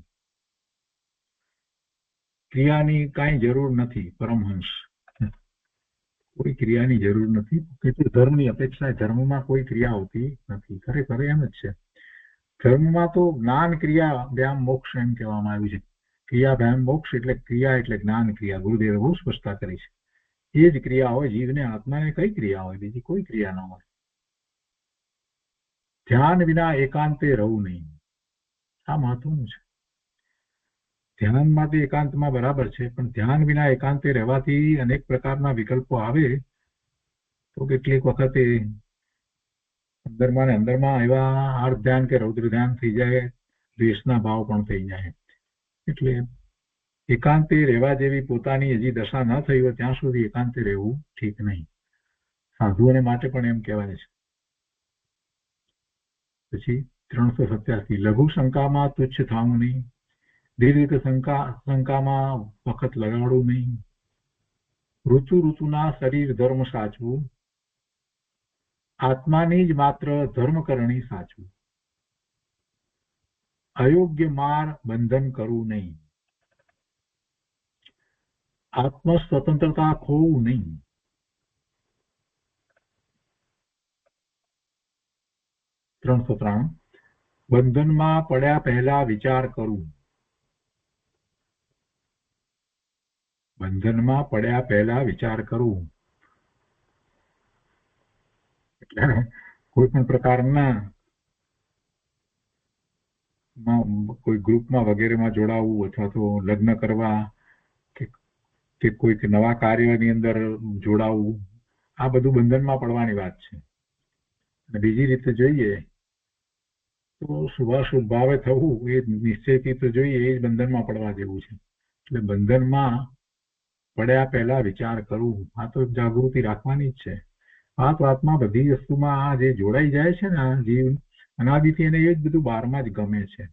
S2: ક્રિયાની કાંઈ જરૂર નથી. પરમહંસ કોઈ ક્રિયાની જરૂર નથી. કેટલી ધર્મની અપેક્ષા, ધર્મમાં કોઈ ક્રિયા હોતી નથી. ખરેખર એમ જ છે. ધર્મમાં તો જ્ઞાન ક્રિયા વ્યાયામ મોક્ષ એમ કહેવામાં આવ્યું છે. ક્રિયા વ્યાયામ મોક્ષ એટલે ક્રિયા એટલે જ્ઞાન ક્રિયા. ગુરુદેવે બહુ સ્પષ્ટતા કરી છે. એ જ ક્રિયા હોય. જીવને આત્માને કઈ ક્રિયા હોય? બીજી કોઈ ક્રિયા ન હોય. ધ્યાન વિના એકાંતે રહવું નહીં. આ મહત્વનું છે. ધ્યાન માટે એકાંતમાં બરાબર છે, પણ ધ્યાન વિના એકાંતે રહેવાથી અનેક પ્રકારના વિકલ્પો આવે તો કેટલીક વખતે અંદરમાં ને અંદરમાં એવા આર્ત ધ્યાન કે રૌદ્ર ધ્યાન થઈ જાય, દ્વેષના ભાવ પણ થઈ જાય. એટલે એકાંતે રહેવા જેવી પોતાની હજી દશા ન થઈ હોય ત્યાં સુધી એકાંતે રહેવું ઠીક નહીં. સાધુઓને માટે પણ એમ કહેવાય છે. પછી 387 લઘુ શંકામાં તુચ્છ થવું નહીં, દીર્ઘ શંકામાં વખત લગાડવું નહીં, ઋતુના શરીર ધર્મ સાચવું, આત્માની જ માત્ર ધર્મ કરણી સાચવું, અયોગ્ય માર બંધન કરવું નહીં, આત્મ સ્વતંત્રતા ખોવું નહીં, બંધનમાં પડ્યા પહેલા વિચાર કરવું. બંધનમાં પડ્યા પહેલા વિચાર કરવું એટલે કોઈ પણ પ્રકારના કોઈ ગ્રુપમાં વગેરેમાં જોડાવું અથવા તો લગ્ન કરવા કે કોઈક નવા કાર્યની અંદર જોડાવું, આ બધું બંધનમાં પડવાની વાત છે. અને બીજી રીતે જોઈએ તો શુભાશુભ ભાવે થવું એ નિશ્ચયથી તો જોઈએ, એ જ બંધનમાં પડવા જેવું છે. એટલે બંધનમાં પડ્યા પહેલા વિચાર કરવું, આ તો જાગૃતિ રાખવાની જ છે. વાતમાં બધી વસ્તુમાં આ જે જોડાઈ જાય છે ને, આ જીવ અનાદિથી એને એ જ બધું બહારમાં જ ગમે છે,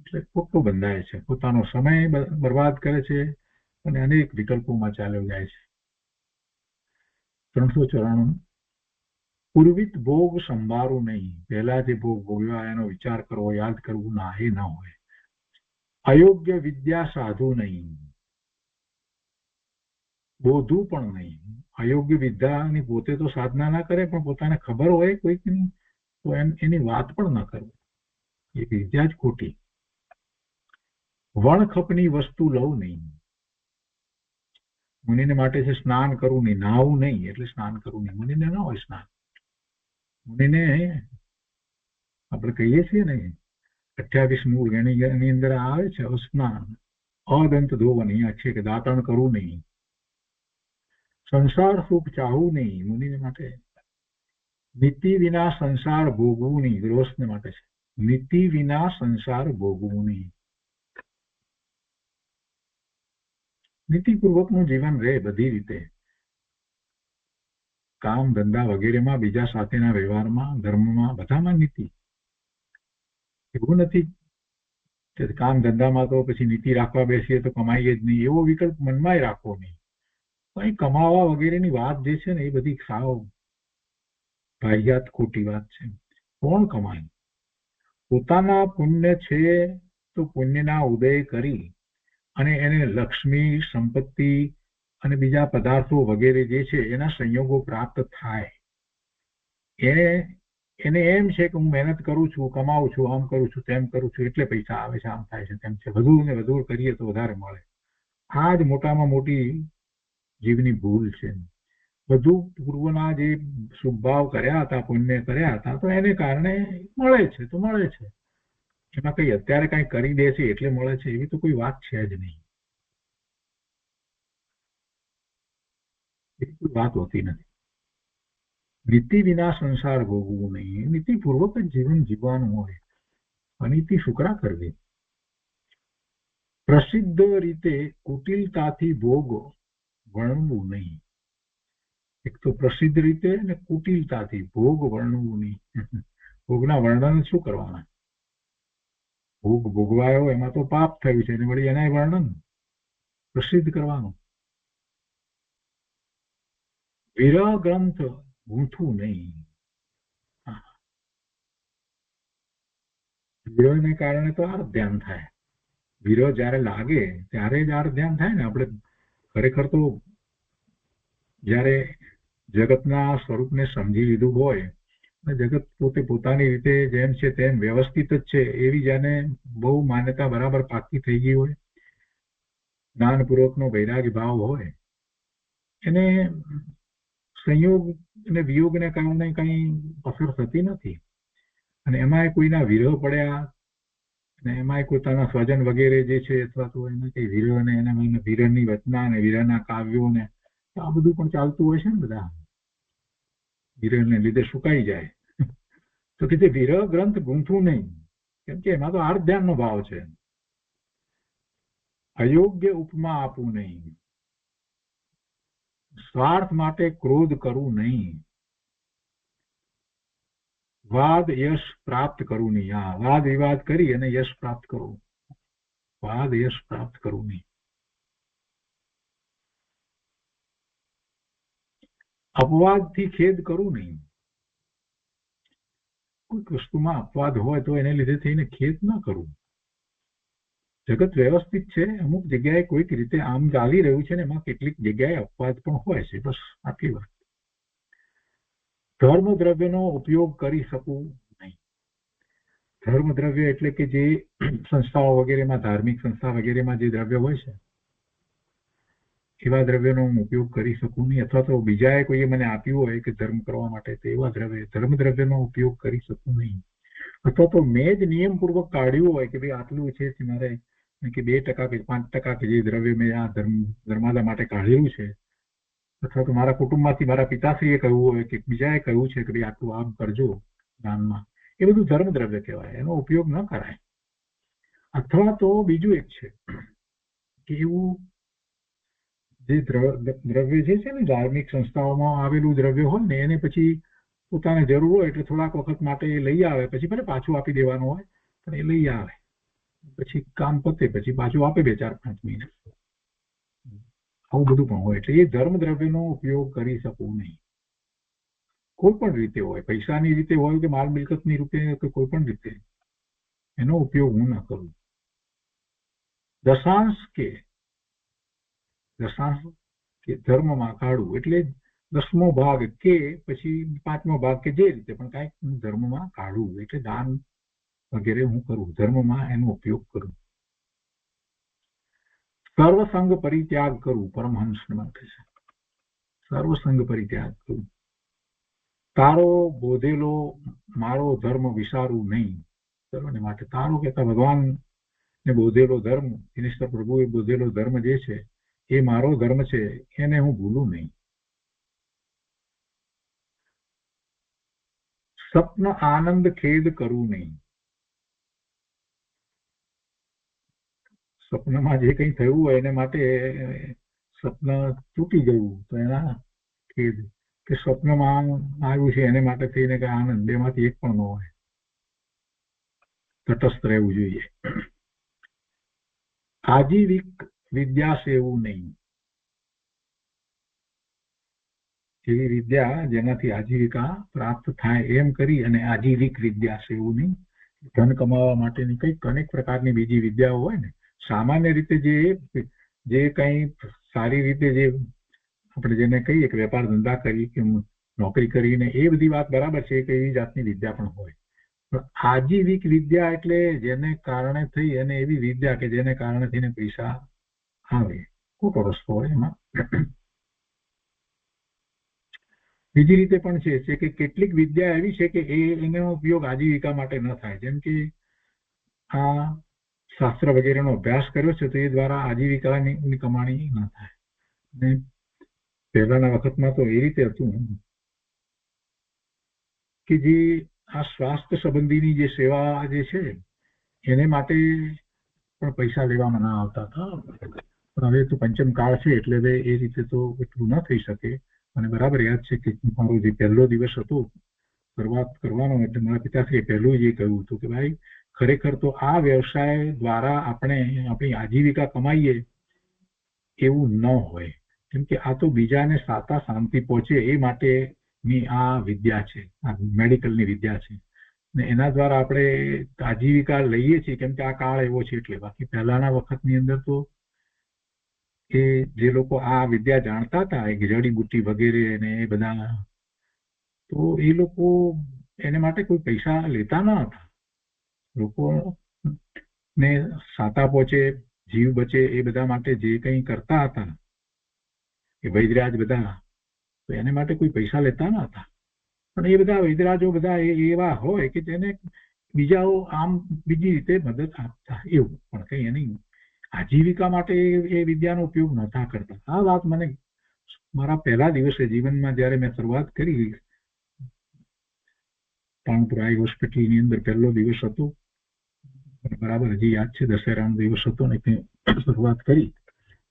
S2: એટલે ખોટું બંધાય છે, પોતાનો સમય બરબાદ કરે છે અને અનેક વિકલ્પોમાં ચાલ્યો જાય છે. 394 પૂર્વિત ભોગ સંભાળવું નહીં, પહેલા જે ભોગ ભોગવ્યા એનો વિચાર કરવો, યાદ કરવું ના, એ ન હોય. અયોગ્ય વિદ્યા સાધુ નહીં, બોધવું પણ નહીં. અયોગ્ય વિદ્યાની પોતે તો સાધના ના કરે, પણ પોતાને ખબર હોય કોઈકની તો એની વાત પણ ન કરવી, એ વિદ્યા જ ખોટી. વણખપની વસ્તુ લઉં નહીં, મુનિને માટે છે સ્નાન કરવું નહીં, નાહવું નહીં એટલે સ્નાન કરવું નહીં. મુનિને ન હોય સ્નાન, મુનિને આપણે કહીએ છીએ ને 28 મૂળ એની અંદર આવે છે અસ્નાન, અદંત ધોવન, અહીંયા છે કે દાંતણ કરવું નહીં. સંસાર સુખ ચાહવું નહીં, મુનિને માટે. નીતિ વિના સંસાર ભોગવું નહીં, ગૃહસ્થને માટે છે. નીતિ વિના સંસાર ભોગવું નહીં. નીતિપૂર્વકનું જીવન રહે બધી રીતે, કામ ધંધા વગેરેમાં, બીજા સાથેના વ્યવહારમાં, ધર્મમાં, બધામાં નીતિ. એવું નથી કે કામ ધંધામાં તો પછી નીતિ રાખવા બેસીએ તો કમાઈએ જ નહીં, એવો વિકલ્પ મનમાં રાખવો નહીં. કઈ કમાવા વગેરેની વાત જે છે ને એ બધી સાવ ભાગ્યાત ખોટી વાત છે. કોણ કમાય? પોતાના પુણ્ય છે તો પુણ્યના ઉદય કરી અને એને લક્ષ્મી, સંપત્તિ અને બીજા પદાર્થો વગેરે જે છે એના સંયોગો પ્રાપ્ત થાય. એને એમ છે કે હું મહેનત કરું છું, કમાવું છું, આમ કરું છું, તેમ કરું છું, એટલે પૈસા આવે છે, આમ થાય છે, તેમ છે. વધુ ને વધુ કરીએ તો વધારે મળે. આ જ મોટામાં મોટી જીવની ભૂલ છે. બધું પૂર્વના જે શુભભાવ કર્યા હતા, પુણ્ય કર્યા હતા, તો એને કારણે મળે છે તો મળે છે. એમાં કઈ અત્યારે કઈ કરી દે છે એટલે મળે છે એવી તો કોઈ વાત છે જ નહીં. એવી કોઈ વાત હોતી નથી. નીતિ વિના સંસાર ભોગવું નહીં, નીતિપૂર્વક જ જીવન જીવવાનું હોય, અનીતિ શુક્રા કરવી. પ્રસિદ્ધ રીતે કુટિલતાથી ભોગ વર્ણવું નહીં. એક તો પ્રસિદ્ધ રીતે અને કુટિલતાથી ભોગ વર્ણવું નહીં. ભોગના વર્ણન શું કરવાના? ભોગ ભોગવાયો એમાં તો પાપ થયું છે, વળી એના વર્ણન પ્રસિદ્ધ કરવાનું. વિરહ ગ્રંથ ગૂંથવું નહીં. વિરહને કારણે તો આર ધ્યાન થાય. વિરહ જયારે લાગે ત્યારે જ આર ધ્યાન થાય ને. આપણે ખરેખર તો જયારે જગતના સ્વરૂપને સમજી લીધું હોય, જગત પોતે પોતાની રીતે જેમ છે તેમ વ્યવસ્થિત જ છે એવી જેને બહુ માન્યતા બરાબર પાકી થઈ ગઈ હોય, જ્ઞાનપૂર્વકનો વૈરાગી ભાવ હોય, એને સંયોગ અને વિયોગને કારણે કઈ અસર થતી નથી. અને એમાંય કોઈના વિરહ પડ્યા અને એમાંય પોતાના સ્વજન વગેરે જે છે અથવા તો એને કઈ વિરહ ને એના વિરહની રચના અને વિરહના કાવ્યો ને આ બધું પણ ચાલતું હોય છે ને. બધા વિરહને લીધે સુકાઈ જાય તો કે વિરહ ગ્રંથ ગૂંથવું નહીં, કેમ કે એમાં તો આર્થ ધ્યાનનો ભાવ છે. અયોગ્ય ઉપમા આપવું નહીં, સ્વાર્થ માટે ક્રોધ કરવું નહીં, વાદ યશ પ્રાપ્ત કરવું નહીં. હા, વાદ વિવાદ કરી અને યશ પ્રાપ્ત કરવું, વાદ યશ પ્રાપ્ત કરવું નહીં. અપવાદથી ખેદ કરવું નહીં. કોઈક વસ્તુમાં અપવાદ હોય તો એને લીધે થઈને ખેદ ન કરવું. જગત વ્યવસ્થિત છે, અમુક જગ્યાએ કોઈક રીતે આમ ચાલી રહ્યું છે ને એમાં કેટલીક જગ્યાએ અપવાદ પણ હોય છે, બસ આટલી વાત. ધર્મ દ્રવ્યનો ઉપયોગ કરી શકવું નહીં. ધર્મ દ્રવ્ય એટલે કે જે સંસ્થાઓ વગેરેમાં, ધાર્મિક સંસ્થા વગેરેમાં જે દ્રવ્ય હોય છે એવા દ્રવ્યનો ઉપયોગ કરી શકું નહીં, અથવા તો બીજાએ કોઈએ મને આપ્યું હોય કે ધર્મ કરવા માટે તો એવા ધર્મ દ્રવ્યનો ઉપયોગ કરી શકું નહીં. અથવા તો મેં જ નિયમપૂર્વક કાઢ્યું હોય કે ભાઈ આટલું છે મારે કે 2% કે 5% કે જે દ્રવ્ય મેં આ ધર્માદા માટે કાઢેલું છે, અથવા તો મારા કુટુંબમાંથી મારા પિતાશ્રીએ કહ્યું હોય કે બીજાએ કહ્યું છે કે ભાઈ આટલું આમ કરજો દાનમાં, એ બધું ધર્મ દ્રવ્ય કહેવાય, એનો ઉપયોગ ન કરાય. અથવા તો બીજું એક છે એવું જે દ્રવ્ય જે છે ને ધાર્મિક સંસ્થાઓમાં આવેલું દ્રવ્ય હોય ને એને પછી પોતાને જરૂર હોય એટલે થોડાક વખત માટે એ લઈ આવે, પછી ભલે પાછું આપી દેવાનું હોય પણ એ લઈ આવે, પછી કામ પતે પછી પાછું આપે 2-4-5 મહિના. આવું બધું પણ હોય. એટલે એ ધર્મ દ્રવ્યનો ઉપયોગ કરી શકવું નહીં, કોઈ પણ રીતે હોય, પૈસાની રીતે હોય કે માલ મિલકતની રીતે કે કોઈ પણ રીતે એનો ઉપયોગ હું ન કરું. દશાંશ કે ધર્મમાં કાઢવું એટલે 10મો ભાગ કે પછી 5મો ભાગ કે જે રીતે પણ કાંઈક ધર્મમાં કાઢવું એટલે દાન વગેરે હું કરું, ધર્મમાં એનો ઉપયોગ કરું. સર્વસંગ પરિત્યાગ કરવું પરમહંસ માટે છે. સર્વસંગ પરિત્યાગ કરવું. તારો બોધેલો મારો ધર્મ વિસારું નહીં. સર્વને માટે તારો કહેતા ભગવાન ને બોધેલો ધર્મ, દિનેશ્વર પ્રભુએ બોધેલો ધર્મ જે છે એ મારો ધર્મ છે, એને હું ભૂલું નહીં. સ્વપ્ન આનંદ ખેદ કરવું નહીં. સ્વપ્નમાં જે કંઈ થયું હોય એને માટે સ્વપ્ન તૂટી ગયું તો એના ખેદ, કે સ્વપ્નમાં આવ્યું છે એને માટે થઈને કે આનંદ, બેમાંથી એક પણ ન હોય. તટસ્થ રહેવું જોઈએ. આજીવિક વિદ્યા સેવું નહીં. એવી વિદ્યા જેનાથી આજીવિકા પ્રાપ્ત થાય એમ કરી અને આજીવિક વિદ્યા સેવું નહીં. ધન કમાવા માટેની કંઈક અનેક પ્રકારની બીજી વિદ્યાઓ હોય ને, સામાન્ય રીતે જે કંઈ સારી રીતે જે આપણે જેને કહીએ કે વેપાર ધંધા કરી કે નોકરી કરીને એ બધી વાત બરાબર છે કે એવી જાતની વિદ્યા પણ હોય, પણ આજીવિક વિદ્યા એટલે જેને કારણે થઈ અને એવી વિદ્યા કે જેને કારણે થઈને પૈસા આવે, ખોટો રસ્તો હોય એમાં. બીજી રીતે પણ છે કે કેટલીક વિદ્યા એવી છે કે એનો ઉપયોગ આજીવિકા માટે ન થાય. જેમ કે આ શાસ્ત્ર વગેરેનો અભ્યાસ કર્યો છે તો એ દ્વારા આજીવિકાની કમાણી ન થાય. અને પહેલાના વખતમાં તો એ રીતે હતું કે જે આ સ્વાસ્થ્ય સંબંધીની જે સેવા જે છે એને માટે પણ પૈસા લેવામાં ના આવતા હતા. પણ હવે તો પંચમ કાળ છે એટલે હવે એ રીતે તો એટલું ન થઈ શકે. મને બરાબર યાદ છે કે મારો જે પહેલો દિવસ હતો શરૂઆત કરવાનો, એટલે મારા પિતાશ્રીએ પહેલું જ એ કહ્યું હતું કે ભાઈ ખરેખર તો આ વ્યવસાય દ્વારા આપણે આપણી આજીવિકા કમાઈએ એવું ન હોય, કેમ કે આ તો બીજાને સાતા શાંતિ પહોંચે એ માટેની આ વિદ્યા છે, આ મેડિકલની વિદ્યા છે ને એના દ્વારા આપણે આજીવિકા લઈએ છીએ કેમ કે આ કાળ એવો છે એટલે. બાકી પહેલાના વખતની અંદર તો એ જે લોકો આ વિદ્યા જાણતા હતા એ જડીબુટ્ટી વગેરે ને એ બધા, તો એ લોકો એને માટે કોઈ પૈસા લેતા ન હતા. લોકો ને સાતા પહોંચે, જીવ બચે એ બધા માટે જે કંઈ કરતા હતા એ વૈદ્યરાજ બધા, તો એને માટે કોઈ પૈસા લેતા ન હતા. પણ એ બધા વૈદ્યરાજો બધા એવા હોય કે જેને બીજાઓ આમ બીજી રીતે મદદ આપતા, એવું પણ કંઈ એની આજીવિકા માટે એ વિદ્યાનો ઉપયોગ નહોતા કરતા. આ વાત મને મારા પહેલા દિવસે જીવનમાં જ્યારે મેં શરૂઆત કરી, પાણપુરા હોસ્પિટલની અંદર પહેલો દિવસ હતો, બરાબર હજી યાદ છે, દશેરાનો દિવસ હતો ને શરૂઆત કરી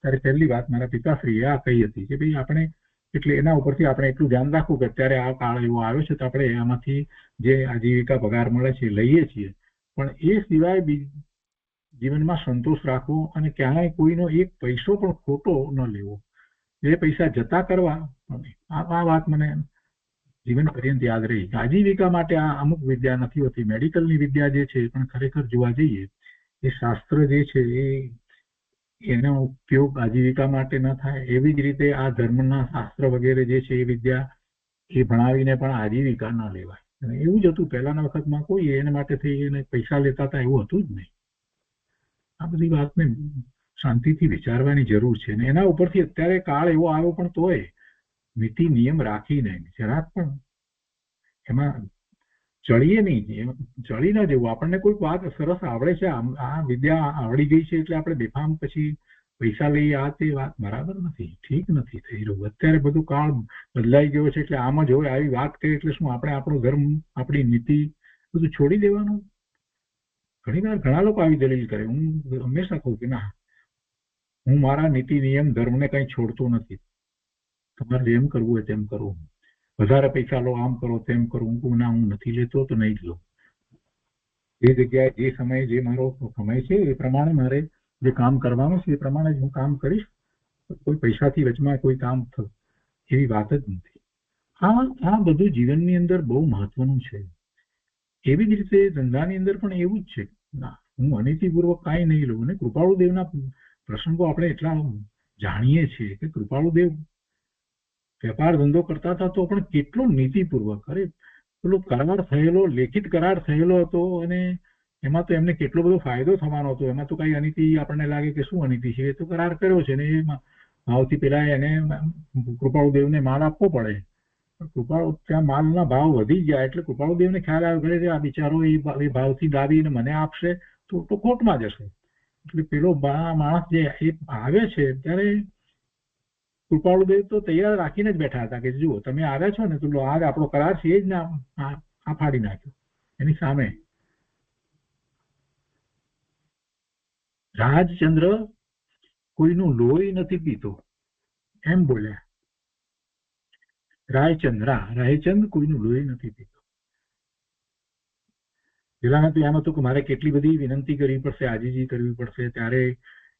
S2: ત્યારે પહેલી વાત મારા પિતાશ્રીએ આ કહી હતી કે ભાઈ આપણે એટલે એના ઉપરથી આપણે એટલું ધ્યાન રાખવું કે અત્યારે આ કાળ એવો આવ્યો છે તો આપણે એમાંથી જે આજીવિકા પગાર મળે છે લઈએ છીએ, પણ એ સિવાય જીવનમાં સંતોષ રાખવો અને ક્યાંય કોઈનો એક પૈસો પણ ખોટો ન લેવો, એ પૈસા જતા કરવા. આ વાત મને જીવન પર્યંત યાદ રહી. આજીવિકા માટે આ અમુક વિદ્યા નથી હોતી. મેડિકલની વિદ્યા જે છે પણ ખરેખર જોવા જઈએ એ શાસ્ત્ર જે છે એનો ઉપયોગ આજીવિકા માટે ન થાય. એવી જ રીતે આ ધર્મના શાસ્ત્ર વગેરે જે છે એ વિદ્યા એ ભણાવીને પણ આજીવિકા ન લેવાય. અને એવું જ હતું પહેલાના વખતમાં, કોઈ એના માટે થઈ એને પૈસા લેતા હતા એવું હતું જ નહીં. આ બધી વાતને શાંતિથી વિચારવાની જરૂર છે. ને એના ઉપરથી અત્યારે કાળ એવો આવ્યો પણ તોય નીતિ નિયમ રાખીને જરાક પણ એમાં ચડીએ નહીં, ચડી ન જવું. આપણને કોઈક વાત સરસ આવડે છે, આ વિદ્યા આવડી ગઈ છે એટલે આપણે બેફામ પછી પૈસા લઈએ, આ તે વાત બરાબર નથી, ઠીક નથી થઈ રહ્યું. અત્યારે બધું કાળ બદલાઈ ગયો છે એટલે આમ જ હોય. આવી વાત કરી એટલે શું આપણે આપણો ધર્મ, આપણી નીતિ બધું છોડી દેવાનું? ઘણી વાર ઘણા લોકો આવી દલીલ કરે. હું હંમેશા કહું કે ના, હું મારા નીતિ નિયમ ધર્મને કંઈ છોડતો નથી. તમારે જેમ કરવું હોય તેમ કરો. વધારે પૈસા લો, આમ કરો, તેમ કરો. હું કહું ના, હું નથી લેતો તો નહીં જ લો. જે જગ્યાએ જે સમયે જે મારો સમય છે એ પ્રમાણે મારે જે કામ કરવાનું છે એ પ્રમાણે જ હું કામ કરીશ. કોઈ પૈસાથી વચમાં કોઈ કામ એવી વાત જ નથી. આ બધું જીવનની અંદર બહુ મહત્વનું છે. એવી જ રીતે ધંધાની અંદર પણ એવું જ છે. ના, હું અનીતિપૂર્વક કાંઈ નહીં લઉં. અને કૃપાળુદેવના પ્રસંગો આપણે એટલા જાણીએ છીએ કે કૃપાળુદેવ વેપાર ધંધો કરતા હતા તો પણ કેટલો નીતિપૂર્વક, અરે પેલો કરાર થયેલો, લેખિત કરાર થયેલો હતો અને એમાં તો એમને કેટલો બધો ફાયદો થવાનો હતો. એમાં તો કઈ અનીતિ આપણને લાગે કે શું અનીતિ છે, એ તો કરાર કર્યો છે ને એ ભાવથી પેલા એને કૃપાળુદેવને માલ આપવો પડે. કૃપાળુ ત્યાં માલના ભાવ વધી ગયા એટલે કૃપાળુદેવને ખ્યાલ આવ્યો કે આ બિચારો એ ભાવથી દાબીને મને આપશે તો ખોટમાં જશે. એટલે પેલો માણસ જે એ આવે છે ત્યારે કૃપાળુદેવ તો તૈયાર રાખીને જ બેઠા હતા કે જુઓ તમે આવ્યા છો ને તો આજ આપણો કરાર છે એ જ ને આ ફાડી નાખ્યો. એની સામે રાજચંદ્ર કોઈનું લોહી નથી પીતો એમ બોલ્યા. રાયચંદ કોઈનું લોહી નથી પીતો. પેલાને તો એમ હતું કે મારે કેટલી બધી વિનંતી કરવી પડશે, આજીજી કરવી પડશે, ત્યારે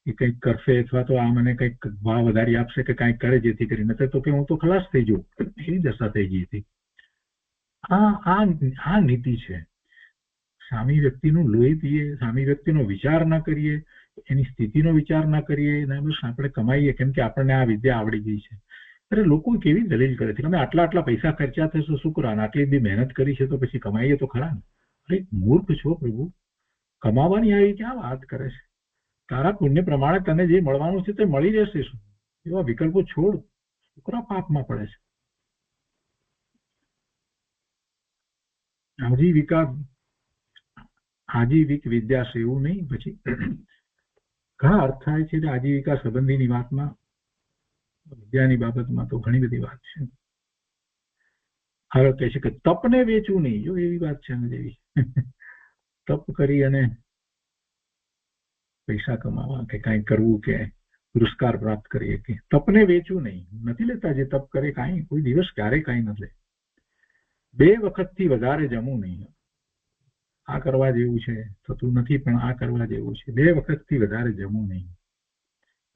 S2: એ કંઈક કરશે અથવા તો આ મને કંઈક ભાવ વધારી આપશે કે કંઈક કરે જેથી કરીને તો કે હું તો ખલાસ થઈ જાઉં. એવી દશા થઈ ગઈ હતી. આ નીતિ છે. સામી વ્યક્તિનું લોહી પીએ, સામી વ્યક્તિનો વિચાર ના કરીએ, એની સ્થિતિનો વિચાર ના કરીએ, બસ આપણે કમાઈએ કેમ કે આપણને આ વિદ્યા આવડી ગઈ છે. અરે લોકો કેવી દલીલ કરે છે કે અમે આટલા પૈસા ખર્ચ્યા થશે શું કરવાના, આટલી બધી મહેનત કરી છે તો પછી કમાઈએ તો ખરા ને. અરે મૂર્ખ છો પ્રભુ, કમાવાની આવી ક્યાં વાત કરે છે? તારા પુણ્ય પ્રમાણે તને જે મળવાનું છે તે મળી જશે. શું એવા વિકલ્પો છોડ, છોકરા પાપમાં પડે છે. આજીવિક વિદ્યા છે એવું નહીં. પછી ઘણા અર્થ થાય છે કે આજીવિકા સંબંધીની વાતમાં, વિદ્યાની બાબતમાં તો ઘણી બધી વાત છે. હવે કહે છે કે તપને વેચવું નહીં. જો એવી વાત છે ને જેવી તપ કરી અને પૈસા કમાવા કે કાંઈ કરવું કે પુરસ્કાર પ્રાપ્ત કરીએ કે તપને વેચવું નહીં. નથી લેતા જે તપ કરે કાંઈ, કોઈ દિવસ ક્યારેય કાંઈ નથી લે. 2 વખતથી વધારે જમવું નહીં. આ કરવા જેવું છે થતું નથી પણ આ કરવા જેવું છે. 2 વખતથી વધારે જમવું નહીં.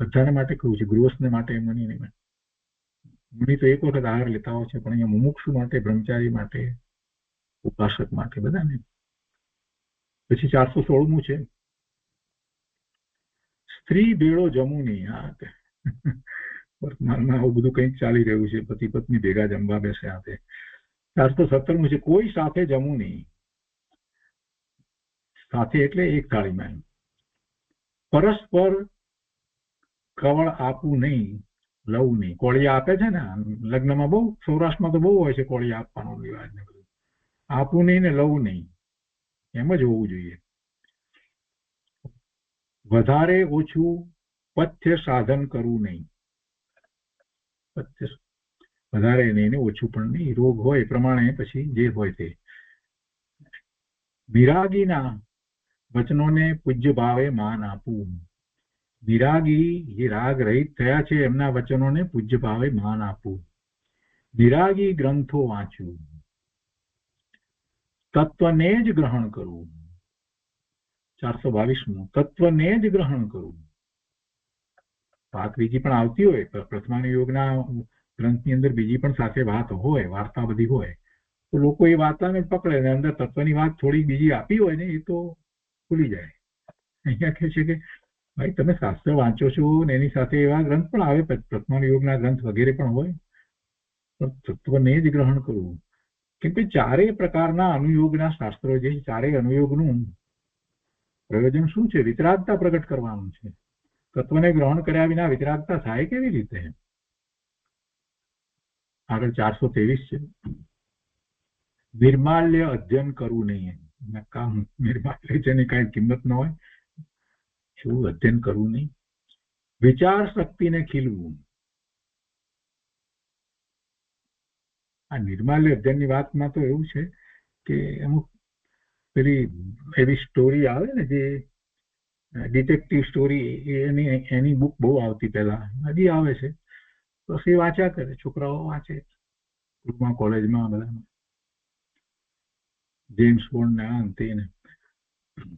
S2: બધાને માટે કહું છે, ગૃહસ્થને માટે એમ નહીં. મુનિ તો 1 વખત આહાર લેતા હોય છે પણ અહીંયા મુમુક્ષુ માટે, બ્રહ્મચારી માટે, ઉપાસક માટે બધાને. પછી 416મું છે, સ્ત્રી ભેળો જમવું નહીં. વર્તમાનમાં આવું બધું કંઈક ચાલી રહ્યું છે, પતિ પત્ની ભેગા જમવા બેસે. આ 417મું છે, કોઈ સાથે જમવું નહીં. સાથે એટલે એક થાળીમાં. પરસ્પર કવળ આપવું નહીં, લવું નહીં. કોળિયા આપે છે ને લગ્નમાં, બહુ સૌરાષ્ટ્રમાં તો બહુ હોય છે કોળિયા આપવાનો રિવાજ ને બધું. આપવું નહીં ને લવું નહીં, એમ જ હોવું જોઈએ. વધારે ઓછું પથ્ય સાધન કરવું નહીં. પથ્ય વધારે નહીં ને ઓછું પણ નહીં. રોગ હોય એ પ્રમાણે પછી જે હોય તે. વિરાગીના વચનોને પૂજ્ય ભાવે માન આપવું. વિરાગી જે રાગ રહિત થયા છે એમના વચનોને પૂજ્ય ભાવે માન આપવું. વિરાગી ગ્રંથો વાંચવું. તત્વને જ ગ્રહણ કરવું. 422મું, તત્વને જ ગ્રહણ કરવું. વાત બીજી પણ આવતી હોય, પ્રથમાનુયોગના ગ્રંથની અંદર બીજી પણ સાથે વાત હોય, વાર્તા બધી હોય, તો લોકો એ વાર્તાને જ પકડે ને અંદર તત્વની વાત થોડી બીજી આપી હોય ને એ તો ભૂલી જાય. અહીંયા કહે છે કે ભાઈ તમે શાસ્ત્ર વાંચો છો ને એની સાથે એવા ગ્રંથ પણ આવે, પ્રથમાનુયોગના ગ્રંથ વગેરે પણ હોય, પણ તત્વને જ ગ્રહણ કરવું. કેમ કે 4 પ્રકારના અનુયોગના શાસ્ત્રો જે 4 અનુયોગનું પ્રયોજન શું છે? વિતરાગતા પ્રગટ કરવાનું છે. તત્વને ગ્રહણ કર્યા વિના વિતરાગતા થાય કેવી રીતે? આગળ 423 છે, નિર્માલ્ય અધ્યયન કરવું નહીં. કામ નિર્માલ્ય છે એની કઈ કિંમત ન હોય એવું અધ્યયન કરવું નહીં. વિચાર શક્તિને ખીલવું. આ નિર્માલ્ય અધ્યયનની વાતમાં તો એવું છે કે અમુક પેલી એવી સ્ટોરી આવે ને જે ડિટેક્ટિવ સ્ટોરી એની બુક બહુ આવતી પહેલા, હજી આવે છે, તો એ વાંચ્યા કરે, છોકરાઓ વાંચે સ્કૂલમાં કોલેજમાં બધામાં, જેમ્સ બોન્ડ ને આ તે ને.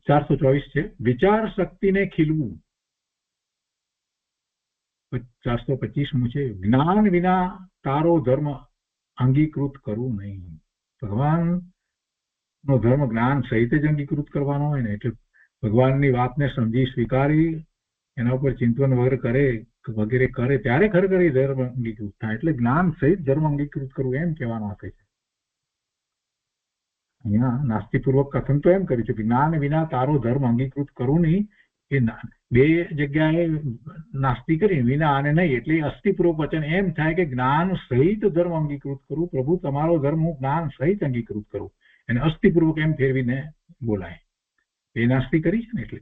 S2: 424 છે, વિચાર શક્તિને ખીલવું. 425 છે, જ્ઞાન વિના તારો ધર્મ અંગીકૃત કરવું નહીં. ભગવાન નો ધર્મ જ્ઞાન સહિત જ અંગીકૃત કરવાનો હોય ને, એટલે ભગવાનની વાતને સમજી સ્વીકારી એના ઉપર ચિંતન વગેરે કરે ત્યારે ખરેખર એ ધર્મ અંગીકૃત થાય. એટલે જ્ઞાન સહિત ધર્મ અંગીકૃત કરવું એમ કહેવાનો આપે છે. અહીંયા નાસ્તિપૂર્વક કથન તો એમ કર્યું છે કે જ્ઞાન વિના તારો ધર્મ અંગીકૃત કરવું નહીં. એ બે જગ્યાએ નાસ્તિ કરી વિના અને નહીં, એટલે અસ્થિપૂર્વક વચન એમ થાય કે જ્ઞાન સહિત ધર્મ અંગીકૃત કરવું. પ્રભુ તમારો ધર્મ હું જ્ઞાન સહિત અંગીકૃત કરું, એને અસ્થિપૂર્વક એમ ફેરવીને બોલાય. એ નાસ્તિ કરી છે ને. એટલે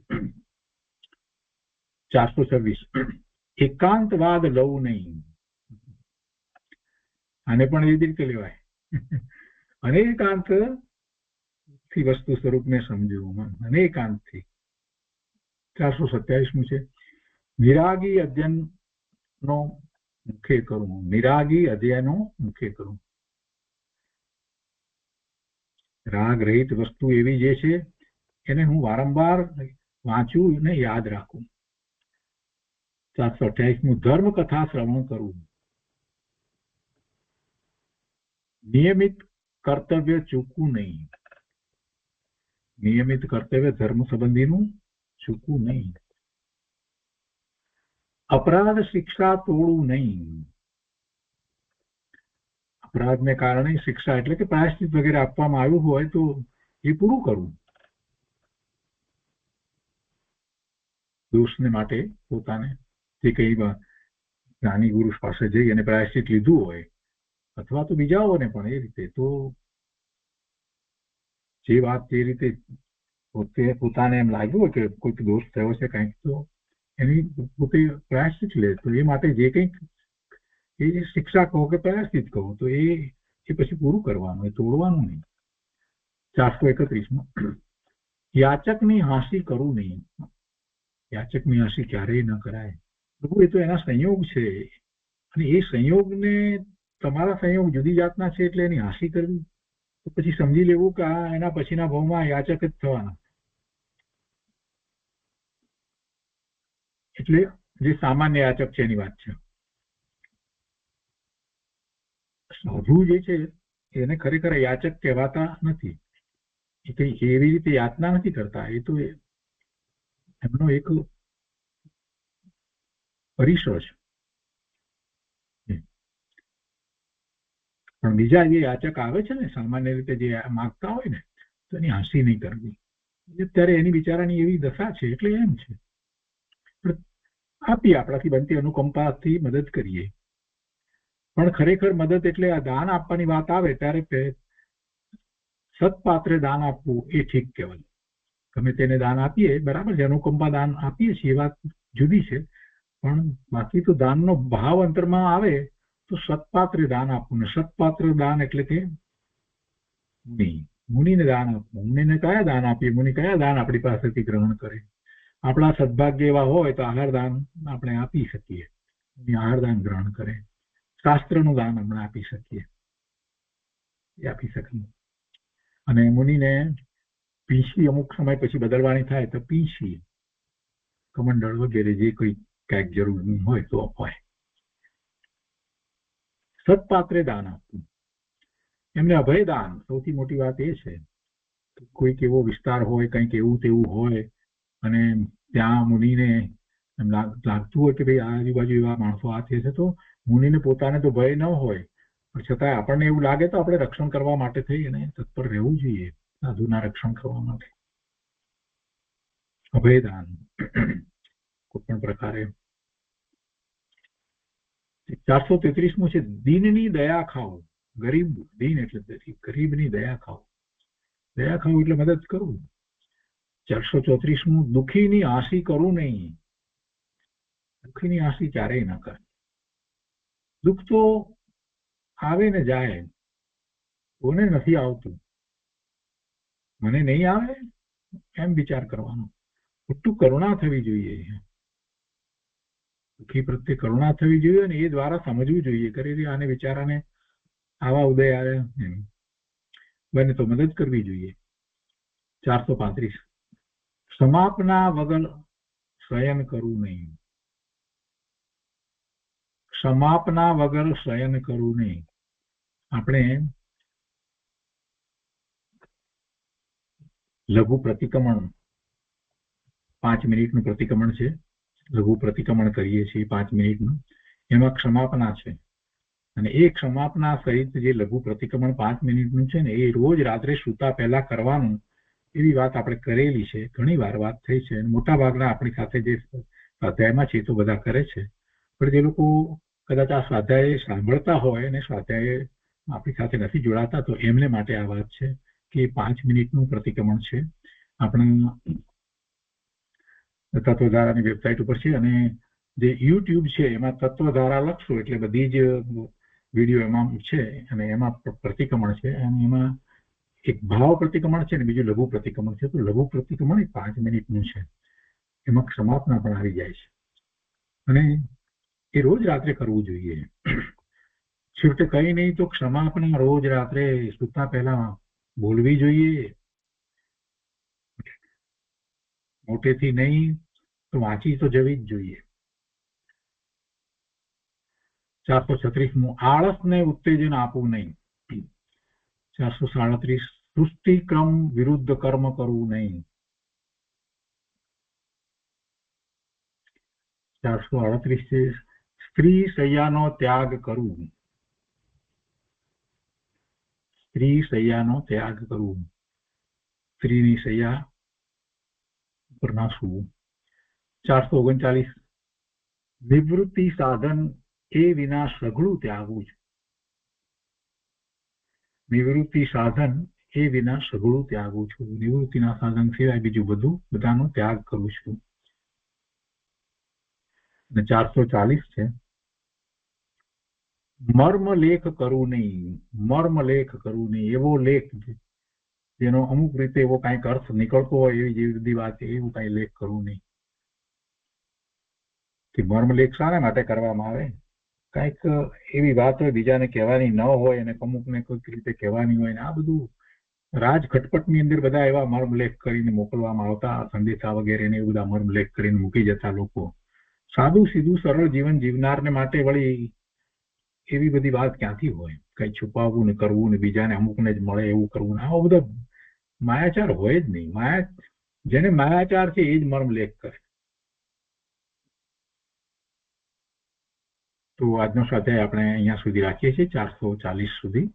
S2: 426 એકાંતવાદ લઉં નહીં. આને પણ એવી રીતે લેવાય, અનેકાંત થી વસ્તુ સ્વરૂપને સમજવું, અનેકાંતથી. 427 છે, વિરાગી અધ્યયન નો મુખે કરવું. વિરાગી અધ્યયનો મુખે કરવું. રાગ રહિત વસ્તુ એવી જે છે એને હું વારંવાર વાંચું અને યાદ રાખું. 428 ધર્મ કથા શ્રવણ કરવું. નિયમિત કર્તવ્ય ચૂકવું નહીં. નિયમિત કર્તવ્ય ધર્મ સંબંધીનું ચૂકવું નહીં. અપરાધ શિક્ષા તોડવું નહીં. અપરાધને કારણે શિક્ષા એટલે કે પ્રાયશ્ચિત વગેરે આપવામાં આવ્યું હોય તો એ પૂરું કરવું. દોષને માટે પોતાને જે કઈ જ્ઞાની પુરુષ પાસે જઈ અને પ્રાયશ્ચિત લીધું હોય, અથવા તો બીજાઓને પણ એ રીતે, તો જે વાત જે રીતે પોતાને એમ લાગ્યું હોય કે કોઈક દોષ થયો છે કંઈક, તો એની પોતે પ્રાયશ્ચિત લે. તો એ માટે જે કંઈક એ શિક્ષા કહો કે પ્રાયશ્ચિત કહો, તો એ પછી પૂરું કરવાનું, એ તોડવાનું નહીં. 431 યાચકની હાંસી કરવું નહીં. યાચકની હાંસી ક્યારેય ન કરાય. એ તો એના સંયોગ છે, અને એ સંયોગને તમારા સંયોગ જુદી જાતના છે, એટલે એની હાંસી કરવી તો પછી સમજી લેવું કે આ એના પછીના ભાવમાં યાચક જ થવાના. એટલે જે સામાન્ય યાચક છે એની વાત છે. સાધુ જે છે એને ખરેખર યાચક કહેવાતા નથી. એ કઈ એવી રીતે યાચના નથી કરતા, એ તો એમનો એક પરિસર છે. પણ બીજા જે યાચક આવે છે ને, સામાન્ય રીતે જે માગતા હોય ને, તો એની હાંસી નહીં કરવી. અત્યારે એની બિચારાની એવી દશા છે, એટલે એમ છે આપીએ, આપણાથી બનતી અનુકંપાથી મદદ કરીએ. પણ ખરેખર મદદ એટલે આ દાન આપવાની વાત આવે ત્યારે સત્પાત્રે દાન આપવું એ ઠીક કહેવાય. ગમે તેને દાન આપીએ બરાબર છે, અનુકંપા દાન આપીએ છીએ, એ વાત જુદી છે. પણ બાકી તો દાનનો ભાવ અંતરમાં આવે તો સત્પાત્રે દાન આપવું. ને સત્પાત્ર દાન એટલે કે મુનિને દાન આપવું. મુનિને કયા દાન આપીએ? મુનિ કયા દાન આપણી પાસેથી ગ્રહણ કરે? આપણા સદભાગ્ય એવા હોય તો આહાર દાન આપણે આપી શકીએ, આહાર દાન ગ્રહણ કરે. શાસ્ત્રનું દાન આપણે આપી શકીએ, એ આપી શકીએ. અને મુનિને પીંછી અમુક સમય પછી બદલવાની થાય તો પીંછી, કમંડળ વગેરે જે કોઈ કંઈક જરૂર હોય તો અપાય. સત્પાત્રે દાન આપવું. એમને અભય દાન, સૌથી મોટી વાત એ છે. કોઈક એવો વિસ્તાર હોય, કંઈક એવું તેવું હોય, અને ત્યાં મુનિને એમ લાગતું હોય કે ભાઈ આજુબાજુ એવા માણસો આ છે, તો મુનિને પોતાને તો ભય ન હોય, પણ છતાંય આપણને એવું લાગે તો આપણે રક્ષણ કરવા માટે થઈ અને તત્પર રહેવું જોઈએ, સાધુના રક્ષણ કરવા માટે. અભયદાન કોઈ પણ પ્રકારે. 433 છે, દીનની દયા ખાઓ. ગરીબ, દીન એટલે ગરીબની દયા ખાઓ. દયા ખાવું એટલે મદદ કરવું. 434 દુઃખીની હાંસી કરવું નહીં. દુઃખીની હાંસી ક્યારેય ન કરે. દુઃખ તો આવે ને જાય, કોને નથી આવતું, મને નહીં આવે એમ વિચાર કરવાનો. ખોટું કરુણા થવી જોઈએ, દુઃખી પ્રત્યે કરુણા થવી જોઈએ અને એ દ્વારા સમજવું જોઈએ કરી આને વિચારાને આવા ઉદય આવ્યા બને તો મદદ કરવી જોઈએ. 435 સમાપના વગર શયન કરવું નહીં. સમાપના વગર શયન કરવું નહીં. આપણે લઘુ પ્રતિક્રમણ 5 મિનિટનું પ્રતિક્રમણ છે, લઘુ પ્રતિક્રમણ કરીએ છીએ 5 મિનિટનું, એમાં ક્ષમાપના છે અને એ ક્ષમાપના સહિત જે લઘુ પ્રતિક્રમણ 5 મિનિટનું છે ને એ રોજ રાત્રે સૂતા પહેલા કરવાનું, એવી વાત આપણે કરેલી છે, ઘણી વાર વાત થઈ છે. મોટા ભાગના આપણી સાથે જે સ્વાધ્યાયમાં છે તો બધા કરે છે, પણ જે લોકો કદાચ આ સ્વાધ્યાય સાંભળતા હોય અને સ્વાધ્યાય આપણી સાથે નથી જોડાતા તો એમને માટે આ વાત છે કે 5 મિનિટનું પ્રતિક્રમણ છે. આપણા તત્વધારાની વેબસાઇટ ઉપર છે અને જે યુટ્યુબ છે એમાં તત્વધારા લખશો એટલે બધી જ વિડીયો એમાં છે અને એમાં પ્રતિક્રમણ છે અને એમાં એક ભાવ પ્રતિક્રમણ છે ને બીજું લઘુ પ્રતિક્રમણ છે. તો લઘુ પ્રતિક્રમણ 5 મિનિટનું છે, એમાં ક્ષમાપના પણ આવી જાય છે અને એ રોજ રાત્રે કરવું જોઈએ. છેવટે કઈ નહીં તો ક્ષમાપના રોજ રાત્રે સૂતા પહેલા બોલવી જોઈએ, મોટેથી નહીં તો વાંચી તો જવી જ જોઈએ. 436 આળસને ઉત્તેજન આપવું નહીં. 437 સૃષ્ટિક્રમ વિરુદ્ધ કર્મ કરવું નહીં. 438 સ્ત્રી શૈયાનો ત્યાગ કરવું. સ્ત્રી શૈયાનો ત્યાગ કરવું, સ્ત્રીની શૈયા પર ના સૂવું. 439 નિવૃત્તિ સાધન એ વિના સઘળું ત્યાગવું છે. નિવૃત્તિ સાધન એ વિના સઘળું ત્યાગવું છું. નિવૃત્તિના સાધન સિવાય બીજું બધું બધાનો ત્યાગ કરું છું. અને 440 છે મર્મ લેખ કરવું નહીં. મર્મ લેખ કરવું નહીં, એવો લેખ જેનો અમુક રીતે એવો કાંઈક અર્થ નીકળતો હોય એવી જેવી બધી વાત, એવું કાંઈ લેખ કરવું નહીં. કે મર્મ લેખ શાના માટે કરવામાં આવે? કાંઈક એવી વાત હોય બીજાને કહેવાની ન હોય અને અમુકને કોઈક રીતે કહેવાની હોય ને આ બધું રાજ ખટપટની અંદર બધા એવા મર્મલેખ કરીને મોકલવામાં આવતા, સંદેશા વગેરે ને એ બધા મર્મલેખ કરીને મૂકી જતા લોકો. સાદું સીધું સરળ જીવન જીવનારને માટે વળી એવી બધી વાત ક્યાંથી હોય? કઈ છુપાવવું ને કરવું ને બીજાને અમુકને જ મળે એવું કરવું ને આવો બધો માયાચાર હોય જ નહીં. જેને માયાચાર છે એ જ મર્મલેખ કરે. તો આજનો સ્વાધ્યાય આપણે અહીંયા સુધી રાખીએ છીએ 440 સુધી.